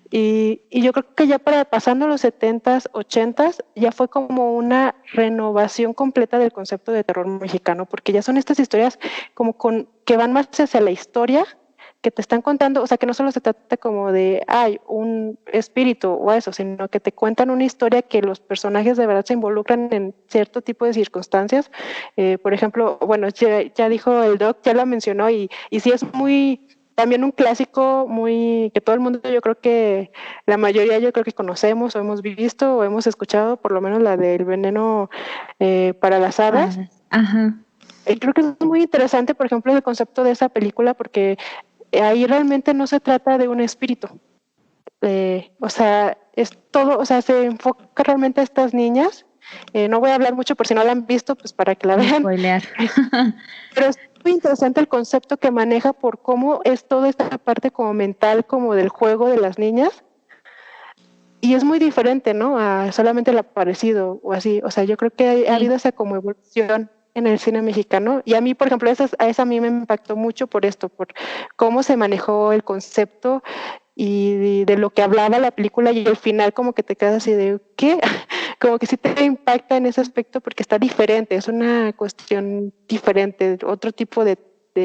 Y yo creo que ya para pasando los 70s, 80s, ya fue como una renovación completa del concepto de terror mexicano, porque ya son estas historias como que van más hacia la historia, que te están contando, o sea, que no solo se trata como de, un espíritu o eso, sino que te cuentan una historia que los personajes de verdad se involucran en cierto tipo de circunstancias. Por ejemplo, bueno, ya dijo el Doc, ya lo mencionó, y sí es muy también un clásico muy que todo el mundo, yo creo que la mayoría yo creo que conocemos o hemos visto o hemos escuchado, por lo menos la del veneno para las hadas. Ajá. Creo que es muy interesante, por ejemplo, el concepto de esa película porque ahí realmente no se trata de un espíritu. O sea, es todo, o sea, se enfoca realmente a estas niñas. No voy a hablar mucho por si no la han visto, pues para que la vean. Spoilear. Pero es muy interesante el concepto que maneja por cómo es toda esta parte como mental, como del juego de las niñas. Y es muy diferente, ¿no? A solamente el aparecido o así. O sea, yo creo que ha habido esa como evolución en el cine mexicano. Y a mí, por ejemplo, esa a mí me impactó mucho por esto, por cómo se manejó el concepto y de lo que hablaba la película y al final como que te quedas así de, ¿qué? Como que sí te impacta en ese aspecto porque está diferente, es una cuestión diferente, otro tipo de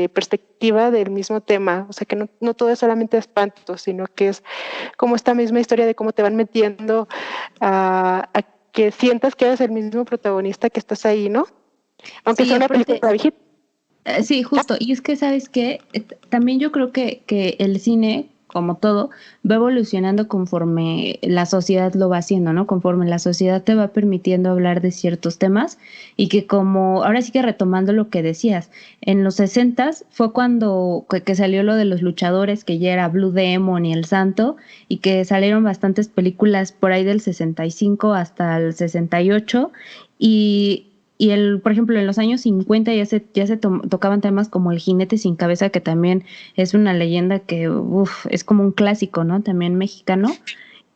perspectiva del mismo tema. O sea, que no todo es solamente espanto, sino que es como esta misma historia de cómo te van metiendo a que sientas que eres el mismo protagonista que estás ahí, ¿no? Aunque Sí, sea una aparte, película viejita. Sí, justo. Y es que, ¿sabes qué? También yo creo que el cine, como todo, va evolucionando conforme la sociedad lo va haciendo, ¿no? Conforme la sociedad te va permitiendo hablar de ciertos temas y que como, ahora sí que retomando lo que decías, en los 60s fue cuando que salió lo de los luchadores, que ya era Blue Demon y El Santo, y que salieron bastantes películas por ahí del 65 hasta el 68 y por ejemplo, en los años 50 ya se tocaban temas como El jinete sin cabeza, que también es una leyenda que es como un clásico, ¿no? También mexicano.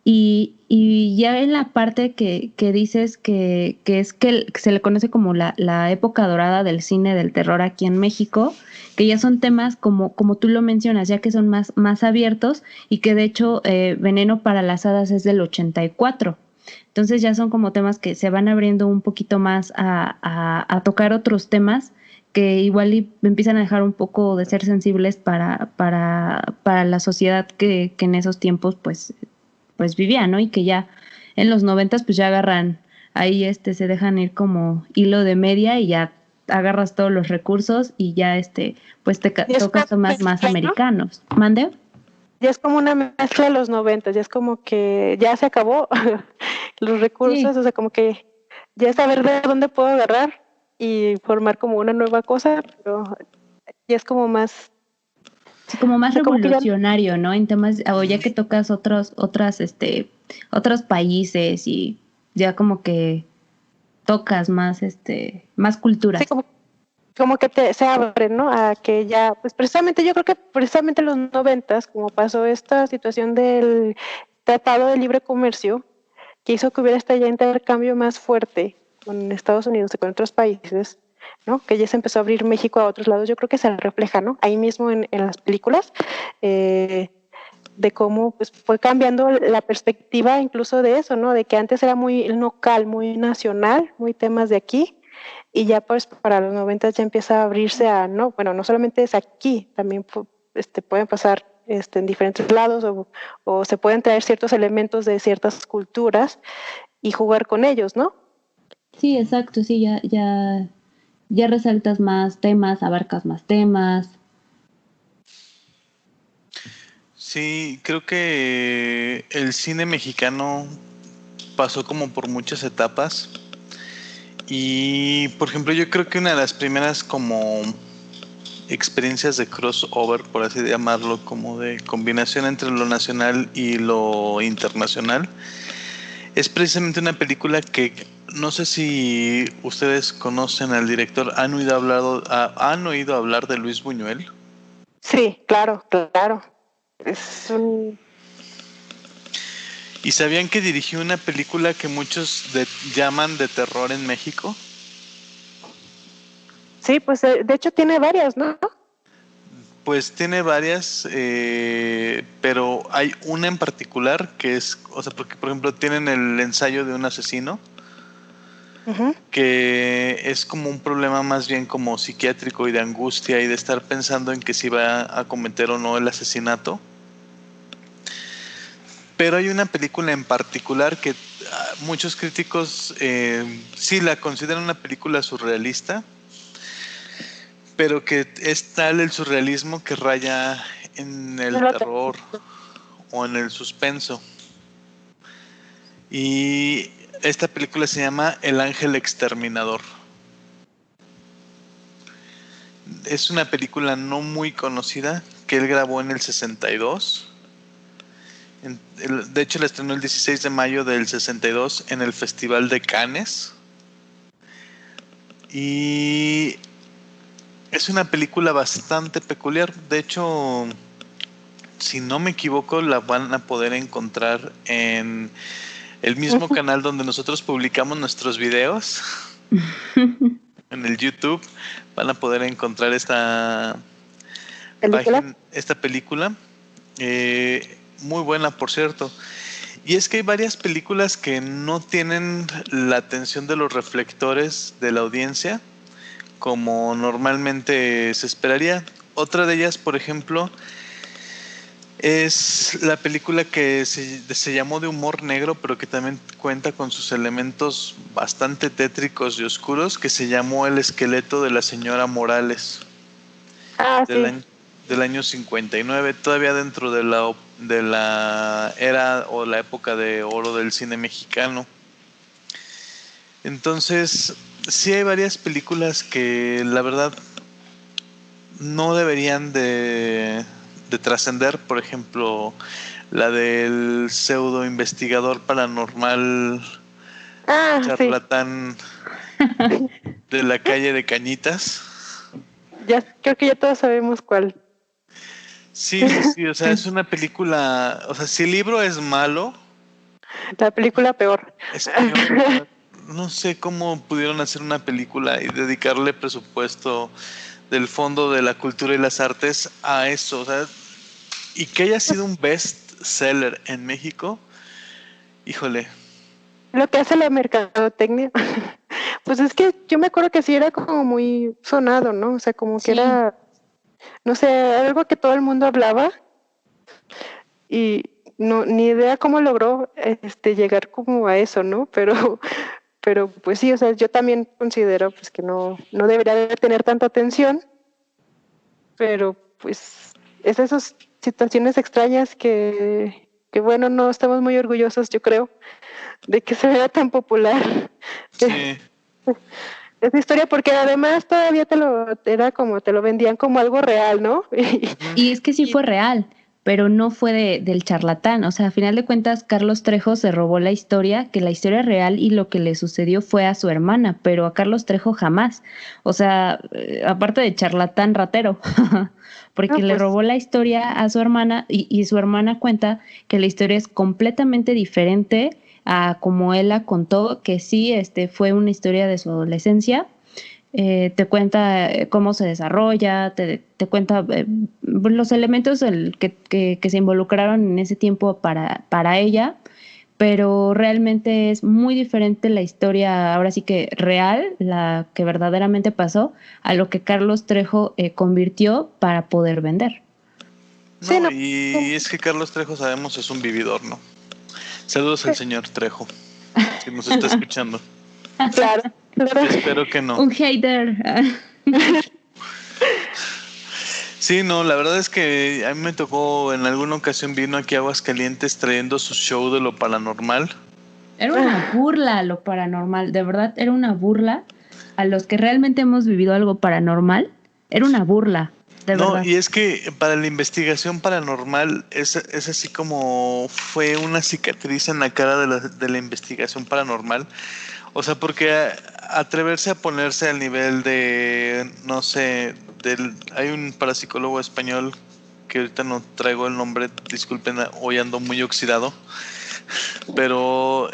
Y ya en la parte que dices que es que se le conoce como la época dorada del cine del terror aquí en México, que ya son temas como tú lo mencionas, ya que son más abiertos y que de hecho Veneno para las Hadas es del 84. Entonces ya son como temas que se van abriendo un poquito más a tocar otros temas que igual y empiezan a dejar un poco de ser sensibles para la sociedad que en esos tiempos pues vivía, ¿no? Y que ya en los 90 pues ya agarran, ahí se dejan ir como hilo de media y ya agarras todos los recursos y ya pues tocas temas más americanos. ¿Mande? Ya es como una mezcla de los 90, ya es como que ya se acabó los recursos, Sí. o sea, como que ya es saber de dónde puedo agarrar y formar como una nueva cosa, pero ya es como más... Sí, como más O sea, como que ya, revolucionario, ¿no? En temas, o ya que tocas otros países y ya como que tocas más sí, culturas. como que se abre, ¿no? A que ya, pues precisamente yo creo que precisamente en los 90, como pasó esta situación del Tratado de Libre Comercio, que hizo que hubiera este ya intercambio más fuerte con Estados Unidos y con otros países, ¿no? Que ya se empezó a abrir México a otros lados, yo creo que se refleja, ¿no? Ahí mismo en las películas, de cómo pues, fue cambiando la perspectiva incluso de eso, ¿no? De que antes era muy local, muy nacional, muy temas de aquí, y ya pues para los 90 ya empieza a abrirse a, no, bueno, no solamente es aquí, también pueden pasar en diferentes lados o se pueden traer ciertos elementos de ciertas culturas y jugar con ellos, ¿no? Sí, exacto, sí, ya resaltas más temas, abarcas más temas. Sí, creo que el cine mexicano pasó como por muchas etapas y, por ejemplo, yo creo que una de las primeras como experiencias de crossover, por así llamarlo, como de combinación entre lo nacional y lo internacional, es precisamente una película que no sé si ustedes conocen al director, ¿han oído hablar de Luis Buñuel? Sí, claro, claro. Es un... ¿Y sabían que dirigió una película que muchos llaman de terror en México? Sí, pues de hecho tiene varias, ¿no? Pues tiene varias, pero hay una en particular que es, o sea, porque por ejemplo tienen el ensayo de un asesino, Uh-huh. que es como un problema más bien como psiquiátrico y de angustia y de estar pensando en que si va a cometer o no el asesinato. Pero hay una película en particular que muchos críticos sí la consideran una película surrealista, pero que es tal el surrealismo que raya en el terror o en el suspenso. Y esta película se llama El Ángel Exterminador. Es una película no muy conocida que él grabó en el 62. De hecho, la estrenó el 16 de mayo del 62 en el Festival de Cannes. Y es una película bastante peculiar. De hecho, si no me equivoco, la van a poder encontrar en el mismo canal donde nosotros publicamos nuestros videos. En el YouTube van a poder encontrar esta película. Muy buena, por cierto. Y es que hay varias películas que no tienen la atención de los reflectores de la audiencia como normalmente se esperaría. Otra de ellas, por ejemplo, es la película que se llamó de humor negro, pero que también cuenta con sus elementos bastante tétricos y oscuros, que se llamó El esqueleto de la señora Morales. Del año 59, todavía dentro de la era o la época de oro del cine mexicano. Entonces, sí hay varias películas que la verdad no deberían de trascender. Por ejemplo, la del pseudo investigador paranormal charlatán de la calle de Cañitas. Ya creo que ya todos sabemos cuál. Sí, o sea, es una película, o sea, si el libro es malo, la película peor. Es peor. No sé cómo pudieron hacer una película y dedicarle presupuesto del Fondo de la Cultura y las Artes a eso, o sea, y que haya sido un best seller en México, híjole. Lo que hace la mercadotecnia, pues es que yo me acuerdo que sí era como muy sonado, ¿no? O sea, como que era, no sé, algo que todo el mundo hablaba y no, ni idea cómo logró llegar como a eso, ¿no? Pero pues sí, o sea, yo también considero pues que no debería de tener tanta atención, pero pues es esas situaciones extrañas que bueno, no estamos muy orgullosos, yo creo, de que se vea tan popular. Sí. Esa historia, porque además todavía te lo vendían como algo real, ¿no? Y es que sí fue real, pero no fue del charlatán. O sea, a final de cuentas, Carlos Trejo se robó la historia, que la historia real y lo que le sucedió fue a su hermana, pero a Carlos Trejo jamás. O sea, aparte de charlatán ratero, porque le robó la historia a su hermana y su hermana cuenta que la historia es completamente diferente a como él la contó, que sí, fue una historia de su adolescencia. Te cuenta cómo se desarrolla, te cuenta los elementos que se involucraron en ese tiempo para ella, pero realmente es muy diferente la historia, ahora sí que real, la que verdaderamente pasó, a lo que Carlos Trejo convirtió para poder vender. No, Sí, no. y es que Carlos Trejo, sabemos, es un vividor, ¿no? Saludos al señor Trejo, si nos está escuchando. Claro, claro. Espero que no. Un hater. Sí, no, la verdad es que a mí me tocó, en alguna ocasión vino aquí a Aguascalientes trayendo su show de lo paranormal. Era una burla a lo paranormal, de verdad, era una burla a los que realmente hemos vivido algo paranormal. Era una burla, de No, verdad. y es que para la investigación paranormal es así como fue una cicatriz en la cara de la investigación paranormal. O sea, porque atreverse a ponerse al nivel de, no sé, hay un parapsicólogo español que ahorita no traigo el nombre, disculpen, hoy ando muy oxidado, pero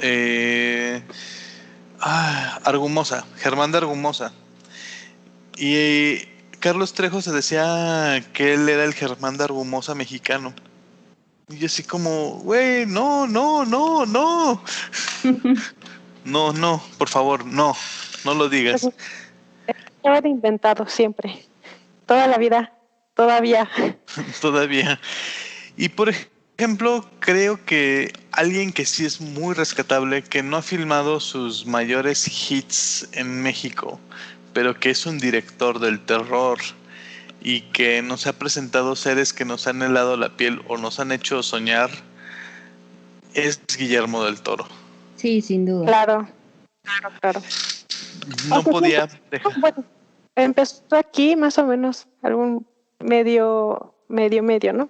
Argumosa, Germán de Argumosa. Y Carlos Trejo se decía que él era el Germán de Argumosa mexicano. Y yo así como, güey, no, no, no, no. No, no, por favor, no, no lo digas. Estaba de inventado siempre. Toda la vida. Todavía. Todavía. Y por ejemplo, creo que alguien que sí es muy rescatable, que no ha filmado sus mayores hits en México, pero que es un director del terror y que nos ha presentado seres que nos han helado la piel o nos han hecho soñar, es Guillermo del Toro. Sí, sin duda. Claro. Claro. No podía dejar. Bueno, empezó aquí más o menos algún medio, ¿no?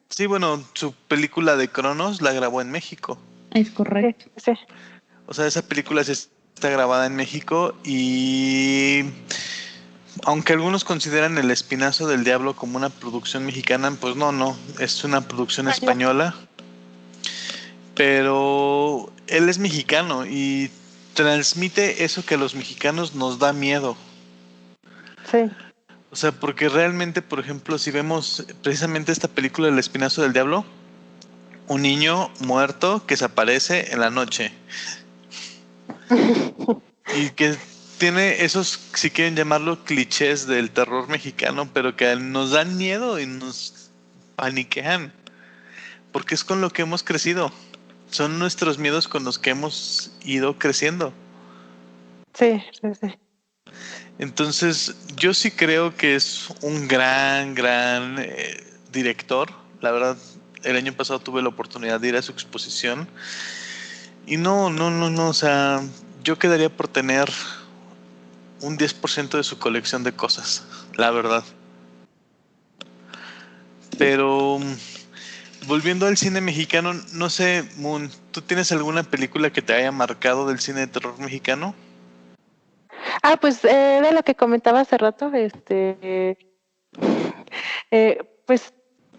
Sí, bueno, su película de Cronos la grabó en México. Es correcto. Sí. O sea, esa película sí está grabada en México y aunque algunos consideran El Espinazo del Diablo como una producción mexicana, pues no, es una producción española. Pero él es mexicano y transmite eso que a los mexicanos nos da miedo. Sí. O sea, porque realmente, por ejemplo, si vemos precisamente esta película El Espinazo del Diablo, un niño muerto que se aparece en la noche y que tiene esos, si quieren llamarlo, clichés del terror mexicano, pero que nos dan miedo y nos paniquean, porque es con lo que hemos crecido. Son nuestros miedos con los que hemos ido creciendo. Sí. Entonces, yo sí creo que es un gran director. La verdad, el año pasado tuve la oportunidad de ir a su exposición. Y no, o sea, yo quedaría por tener un 10% de su colección de cosas, la verdad. Pero volviendo al cine mexicano, no sé, Moon, ¿tú tienes alguna película que te haya marcado del cine de terror mexicano? Pues de lo que comentaba hace rato, pues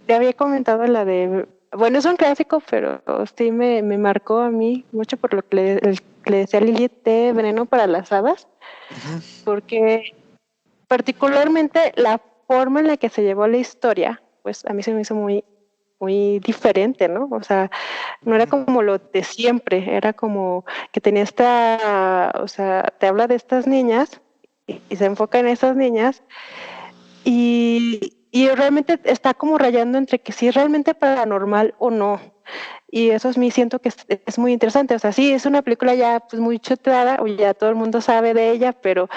te había comentado la de, bueno, es un clásico, pero sí me marcó a mí mucho por lo que le decía a Lilith de Veneno para las Hadas, porque particularmente la forma en la que se llevó la historia, pues a mí se me hizo muy, muy diferente, ¿no? O sea, no era como lo de siempre, era como que tenía o sea, te habla de estas niñas y se enfoca en esas niñas y realmente está como rayando entre que si es realmente paranormal o no. Y eso es, siento que es muy interesante. O sea, sí, es una película ya pues muy chutada, o ya todo el mundo sabe de ella, pero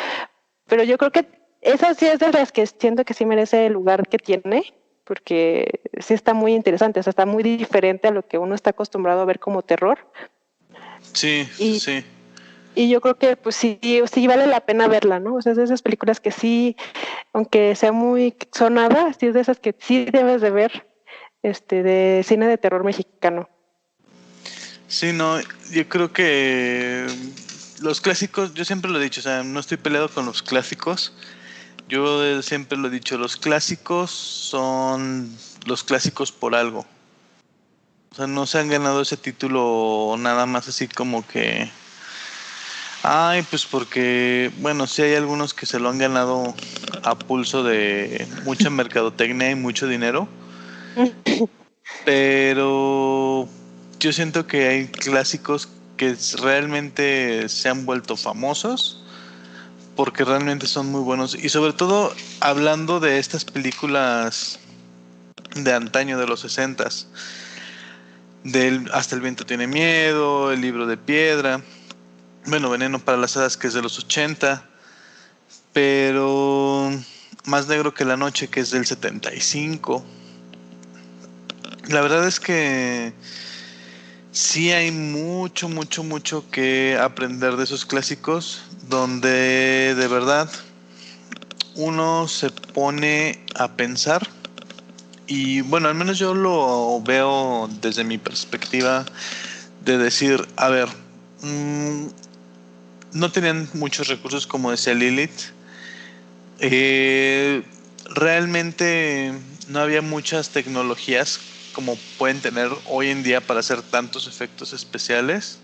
yo creo que esa sí es de las que siento que sí merece el lugar que tiene, porque sí está muy interesante, o sea, está muy diferente a lo que uno está acostumbrado a ver como terror. Sí, Y, sí. y yo creo que pues sí vale la pena verla, ¿no? O sea, es de esas películas que sí, aunque sea muy sonada, sí es de esas que sí debes de ver, de cine de terror mexicano. Sí, no, yo creo que los clásicos, yo siempre lo he dicho, o sea, no estoy peleado con los clásicos. Yo siempre lo he dicho, los clásicos son los clásicos por algo. O sea, no se han ganado ese título nada más así como que... Ay, pues porque, bueno, sí hay algunos que se lo han ganado a pulso de mucha mercadotecnia y mucho dinero. Pero yo siento que hay clásicos que realmente se han vuelto famosos porque realmente son muy buenos. Y sobre todo hablando de estas películas de antaño, de los 60s, Hasta el viento tiene miedo, El libro de piedra, bueno, Veneno para las hadas, que es de los 80, pero Más negro que la noche, que es del 75. La verdad es que sí hay mucho, mucho, mucho que aprender de esos clásicos, donde de verdad uno se pone a pensar. Y bueno, al menos yo lo veo desde mi perspectiva de decir, a ver, no tenían muchos recursos, como decía Lilith. Realmente no había muchas tecnologías como pueden tener hoy en día para hacer tantos efectos especiales.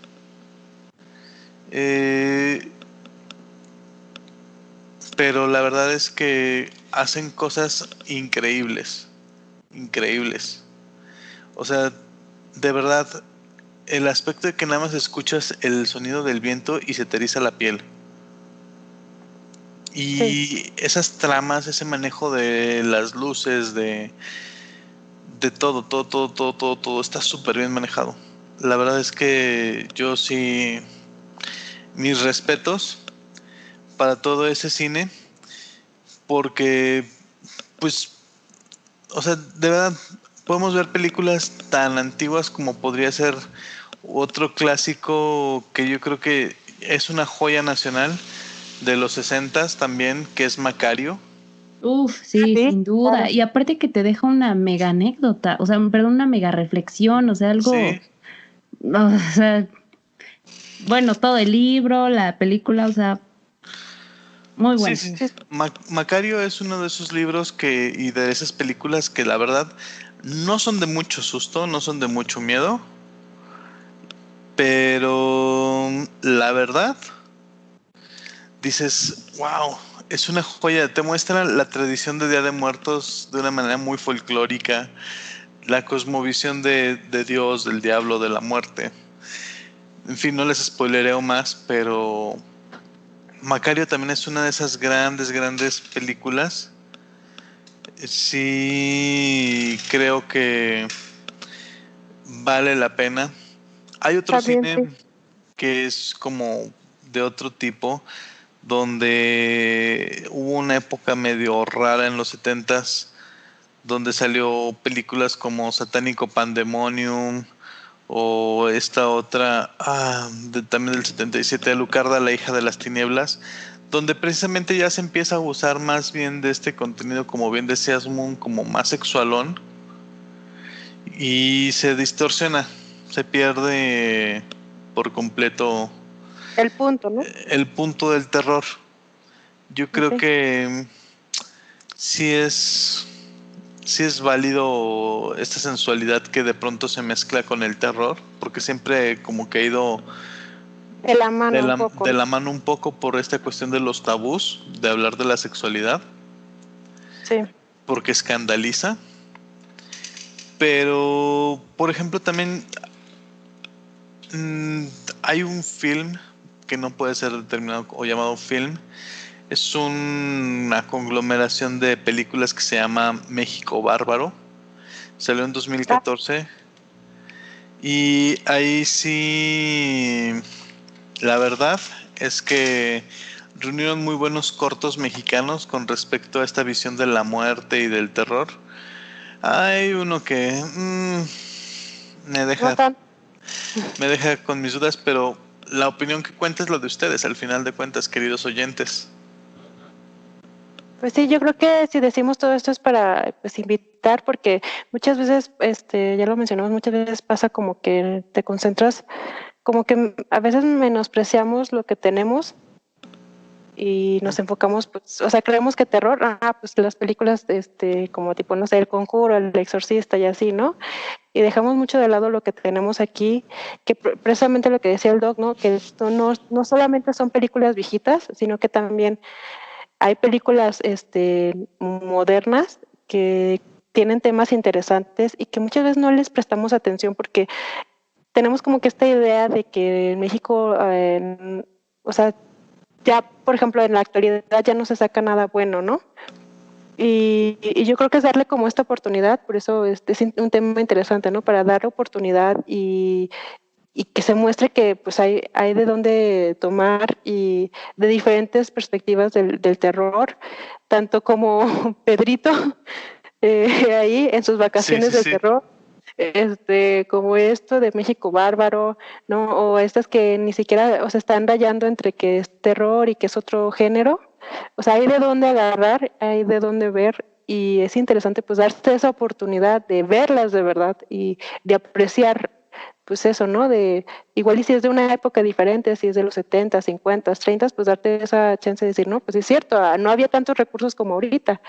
Pero la verdad es que hacen cosas increíbles. Increíbles. O sea, de verdad, el aspecto de que nada más escuchas el sonido del viento y se te eriza la piel. Y Sí. esas tramas, ese manejo de las luces, de todo está súper bien manejado. La verdad es que yo sí, mis respetos para todo ese cine, porque, pues, o sea, de verdad, podemos ver películas tan antiguas como podría ser otro clásico que yo creo que es una joya nacional de los 60s también, que es Macario. Uf, sí, Sí, sin duda. claro. Y aparte que te deja una mega anécdota, o sea, perdón, una mega reflexión, o sea, algo, Sí, o sea, bueno, todo el libro, la película, o sea, muy sí, buena. sí. Sí, Macario es uno de esos libros y de esas películas que la verdad no son de mucho susto, no son de mucho miedo, pero la verdad dices, wow, es una joya. Te muestran la tradición de Día de Muertos de una manera muy folclórica, la cosmovisión de Dios, del diablo, de la muerte. En fin, no les spoilereo más, pero Macario también es una de esas grandes, grandes películas. Sí, creo que vale la pena. Hay otro también cine sí. que es como de otro tipo, donde hubo una época medio rara en los 70s, donde salió películas como Satánico Pandemonium o esta otra, también del 77, Alucarda, la hija de las tinieblas, donde precisamente ya se empieza a usar más bien de este contenido, como bien decías, Moon, como más sexualón, y se distorsiona, se pierde por completo El punto, ¿no? el punto del terror. Yo creo Sí. que sí es sí es válido esta sensualidad que de pronto se mezcla con el terror, porque siempre como que ha ido De la mano un poco, de ¿no? la mano un poco por esta cuestión de los tabús, de hablar de la sexualidad, Sí. porque escandaliza. Pero, por ejemplo, también mm, hay un film que no puede ser determinado o llamado film. Es una conglomeración de películas que se llama México Bárbaro. Salió en Ah, 2014. Y ahí sí, la verdad es que reunieron muy buenos cortos mexicanos con respecto a esta visión de la muerte y del terror. Hay uno que me no deja, tanto. me deja con mis dudas, pero la opinión que cuenta es la de ustedes, al final de cuentas, queridos oyentes. Pues sí, yo creo que si decimos todo esto es para pues invitar, porque muchas veces, ya lo mencionamos, muchas veces pasa como que te concentras, como que a veces menospreciamos lo que tenemos y nos enfocamos, pues, o sea, creemos que terror, pues las películas, como tipo, no sé, El Conjuro, El Exorcista y así, ¿no? Y dejamos mucho de lado lo que tenemos aquí, que precisamente lo que decía el doc, ¿no? Que esto no solamente son películas viejitas, sino que también hay películas modernas que tienen temas interesantes y que muchas veces no les prestamos atención porque tenemos como que esta idea de que en México, o sea, ya, por ejemplo, en la actualidad ya no se saca nada bueno, ¿no? Y yo creo que es darle como esta oportunidad, por eso es un tema interesante, ¿no? Para dar oportunidad y que se muestre que pues hay de dónde tomar y de diferentes perspectivas del terror, tanto como Pedrito ahí en sus Sí, vacaciones sí, del sí. terror, como esto de México Bárbaro, ¿no? O estas que ni siquiera, o sea, están rayando entre que es terror y que es otro género. O sea, hay de dónde agarrar, hay de dónde ver y es interesante pues darse esa oportunidad de verlas de verdad y de apreciar pues eso, ¿no? De igual y si es de una época diferente, si es de los 70, 50, 30, pues darte esa chance de decir, no, pues es cierto, no había tantos recursos como ahorita.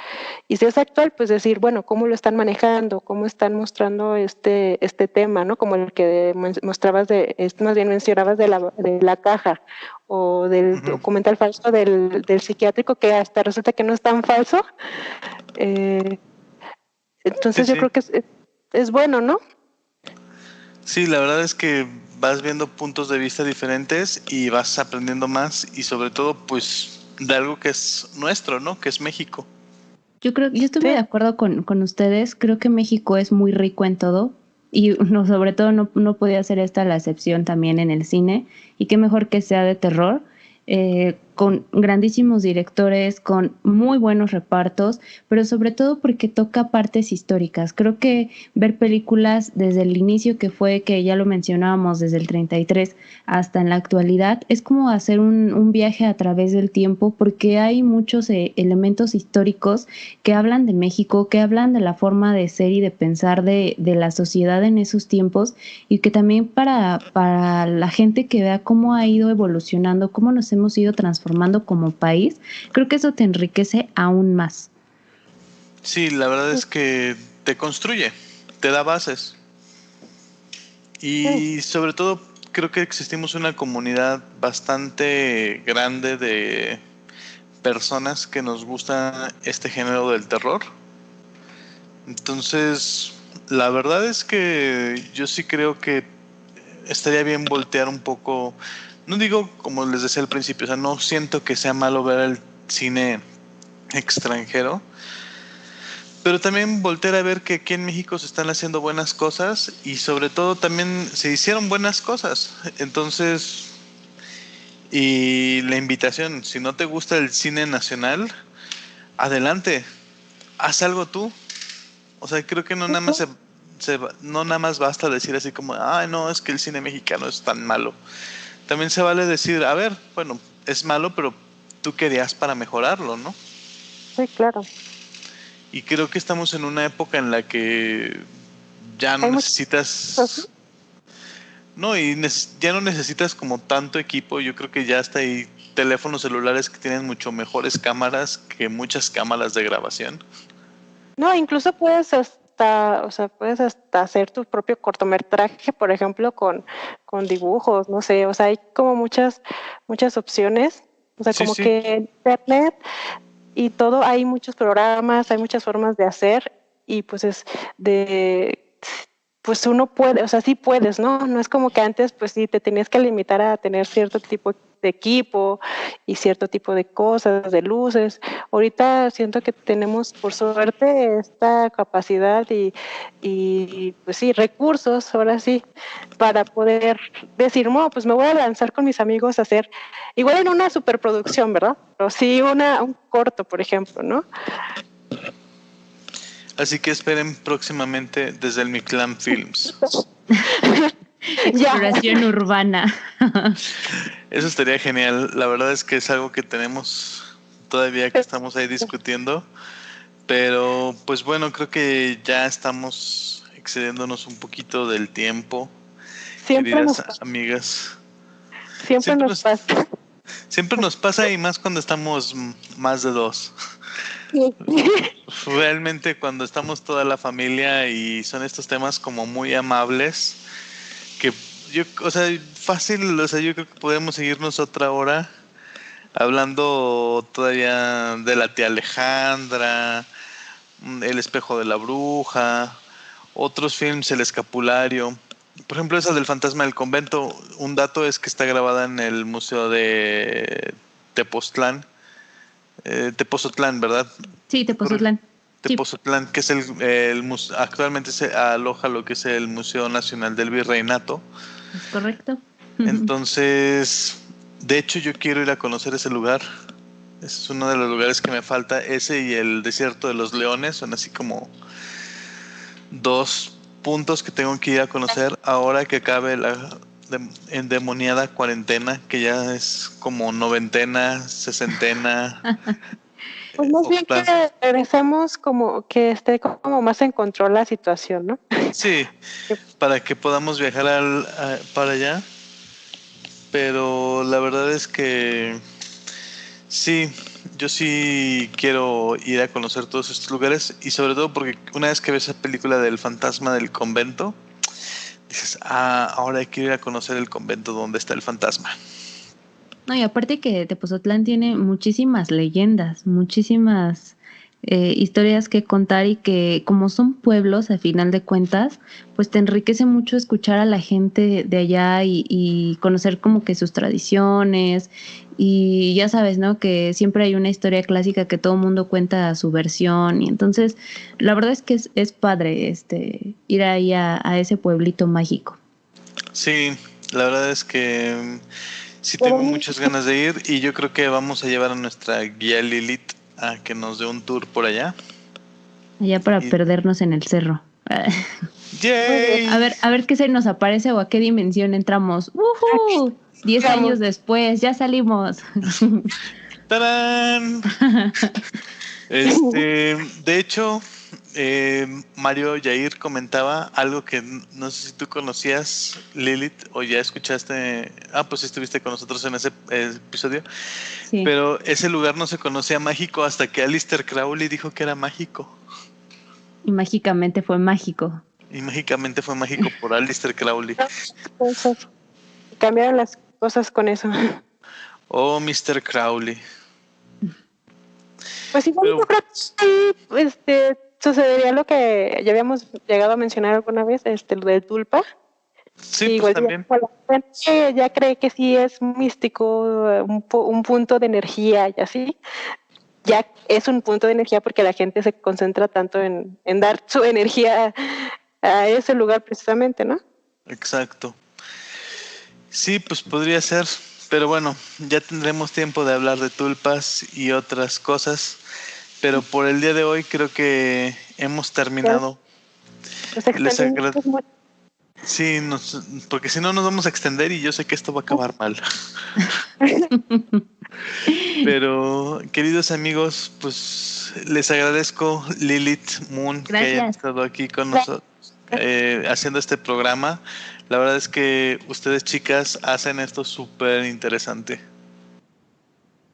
Y si es actual, pues decir, bueno, cómo lo están manejando, cómo están mostrando este tema, ¿no? Como el que mostrabas más bien mencionabas de la caja o del Ujú. documental falso del psiquiátrico que hasta resulta que no es tan falso. Eh, Sí, entonces yo sí. creo que es bueno, ¿no? Sí, la verdad es que vas viendo puntos de vista diferentes y vas aprendiendo más y sobre todo pues de algo que es nuestro, ¿no? Que es México. Yo estoy muy Sí, de acuerdo con ustedes. Creo que México es muy rico en todo y no, sobre todo no podía ser esta la excepción también en el cine. Y qué mejor que sea de terror, con grandísimos directores, con muy buenos repartos, pero sobre todo porque toca partes históricas. Creo que ver películas desde el inicio que fue, que ya lo mencionábamos, desde el 33 hasta en la actualidad, es como hacer un viaje a través del tiempo porque hay muchos elementos históricos que hablan de México, que hablan de la forma de ser y de pensar de la sociedad en esos tiempos y que también para la gente que vea cómo ha ido evolucionando, cómo nos hemos ido transformando como país, creo que eso te enriquece aún más. Sí, la verdad es que te construye, te da bases sí, y sobre todo creo que existimos una comunidad bastante grande de personas que nos gusta este género del terror. Entonces, la verdad es que yo sí creo que estaría bien voltear un poco. No digo como les decía al principio, o sea, no siento que sea malo ver el cine extranjero, pero también voltear a ver que aquí en México se están haciendo buenas cosas y sobre todo también se hicieron buenas cosas. Entonces, y la invitación, si no te gusta el cine nacional, adelante, haz algo tú. O sea, creo que no sí, nada más claro. no nada más basta decir así como, ay, no, es que el cine mexicano es tan malo. También se vale decir, a ver, bueno, es malo, pero tú querías para mejorarlo, ¿no? Sí, claro. Y creo que estamos en una época en la que ya no Hay muchas cosas. necesitas, no, y ya no necesitas como tanto equipo. Yo creo que ya hasta hay teléfonos celulares que tienen mucho mejores cámaras que muchas cámaras de grabación. No, incluso o sea, puedes hasta hacer tu propio cortometraje, por ejemplo, con dibujos, no sé, o sea, hay como muchas opciones, o sea, Sí, como sí. que en internet y todo, hay muchos programas, hay muchas formas de hacer y pues de, pues uno puede, o sea, sí puedes, ¿no? No es como que antes, pues sí, te tenías que limitar a tener cierto tipo de equipo y cierto tipo de cosas, de luces. Ahorita siento que tenemos, por suerte, esta capacidad y pues sí, recursos, ahora sí, para poder decir, no, pues me voy a lanzar con mis amigos a hacer, igual en una superproducción, ¿verdad? Pero sí un corto, por ejemplo, ¿no? Así que esperen próximamente desde el Mictlán Films. Ya, Exploración urbana. Eso estaría genial. La verdad es que es algo que tenemos todavía que estamos ahí discutiendo. Pero pues bueno, creo que ya estamos excediéndonos un poquito del tiempo, siempre nos queridas pasa, amigas. siempre Siempre nos nos, pasa. siempre nos pasa y más cuando estamos más de dos. Sí. Realmente cuando estamos toda la familia y son estos temas como muy amables, que yo, o sea, fácil, o sea, yo creo que podemos seguirnos otra hora hablando todavía de la tía Alejandra, El espejo de la bruja, otros films, El escapulario. por ejemplo, esa del fantasma del convento, un dato es que está grabada en el museo de Tepoztlán, Tepozotlán, ¿verdad? Sí, Tepozotlán. Sí, Tepozotlán, que es actualmente se aloja lo que es el Museo Nacional del Virreinato. es correcto. Entonces, de hecho, yo quiero ir a conocer ese lugar. Es uno de los lugares que me falta. Ese y el Desierto de los Leones son así como dos puntos que tengo que ir a conocer ahora que acabe la endemoniada cuarentena, que ya es como noventena, sesentena. Pues más bien octava. que regresemos como que esté como más en control la situación, ¿no? Sí, para que podamos viajar para allá. Pero la verdad es que sí, yo sí quiero ir a conocer todos estos lugares y sobre todo porque una vez que ves esa película del fantasma del convento, dices, ahora quiero ir a conocer el convento donde está el fantasma. No, y aparte que Tepozotlán tiene muchísimas leyendas, muchísimas historias que contar y que como son pueblos, a final de cuentas, pues te enriquece mucho escuchar a la gente de allá y conocer como que sus tradiciones y ya sabes, ¿no? Que siempre hay una historia clásica que todo el mundo cuenta su versión y entonces la verdad es que es padre ir ahí a ese pueblito mágico. Sí, la verdad es que sí tengo muchas ganas de ir y yo creo que vamos a llevar a nuestra guía Lilith a que nos dé un tour por allá. Allá para perdernos en el cerro. ¡Yay! A ver qué se nos aparece o a qué dimensión entramos. ¡Uhú! 10 años después, ya salimos. ¡Tarán! De hecho, Mario Yair comentaba algo que no sé si tú conocías, Lilith, o ya escuchaste. Pues estuviste con nosotros en ese episodio. Sí. Pero ese lugar no se conocía mágico hasta que Aleister Crowley dijo que era mágico. Y mágicamente fue mágico. Y mágicamente fue mágico por Aleister Crowley. Entonces, cambiaron las cosas con eso. Oh, Mr. Crowley. Pues igual Pero- yo creo que sí, sucedería lo que ya habíamos llegado a mencionar alguna vez, lo del tulpa. Sí, Igual pues también. la gente ya cree que sí es místico, un punto de energía y así. Ya es un punto de energía porque la gente se concentra tanto en dar su energía a ese lugar precisamente, ¿no? Exacto. Sí, pues podría ser. Pero bueno, ya tendremos tiempo de hablar de tulpas y otras cosas. Pero por el día de hoy creo que hemos terminado. Pues Les extendemos mucho. Sí, porque si no nos vamos a extender y yo sé que esto va a acabar mal. Pero, queridos amigos, pues les agradezco Lilith Moon que hayan Gracias. estado aquí con nosotros haciendo este programa. La verdad es que ustedes, chicas, hacen esto súper interesante.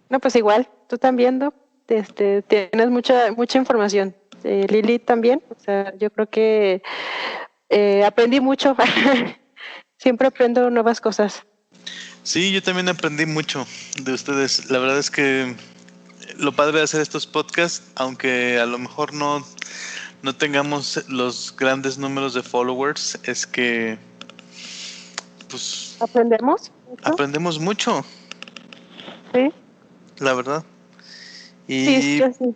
No, pues igual, tú también, ¿no? Tienes mucha información. Lili también, o sea, yo creo que aprendí mucho. Siempre aprendo nuevas cosas. Sí, yo también aprendí mucho de ustedes. La verdad es que lo padre de hacer estos podcasts, aunque a lo mejor no tengamos los grandes números de followers, es que pues ¿Aprendemos? aprendemos mucho, Sí. la verdad. Y Sí, yo sí.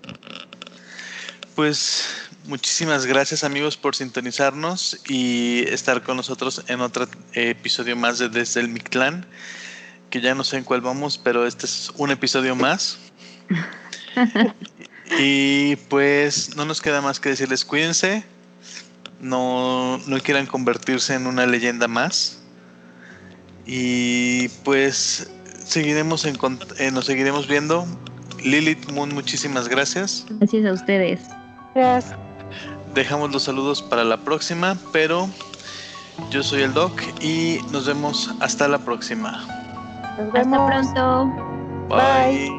pues muchísimas gracias amigos por sintonizarnos y estar con nosotros en otro episodio más de Desde el Mictlán, que ya no sé en cuál vamos, pero este es un episodio más. Y pues no nos queda más que decirles cuídense, no quieran convertirse en una leyenda más. Y pues nos seguiremos viendo. Lilith Moon, muchísimas gracias. Gracias a ustedes. Gracias. Dejamos los saludos para la próxima, pero yo soy el Doc y nos vemos hasta la próxima. Nos Hasta vemos. pronto. Bye.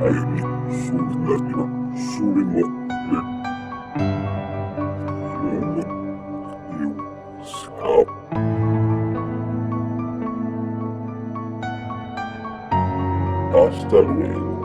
Äiti suunnatila suunnatlen. Juuskap. Hasta luego.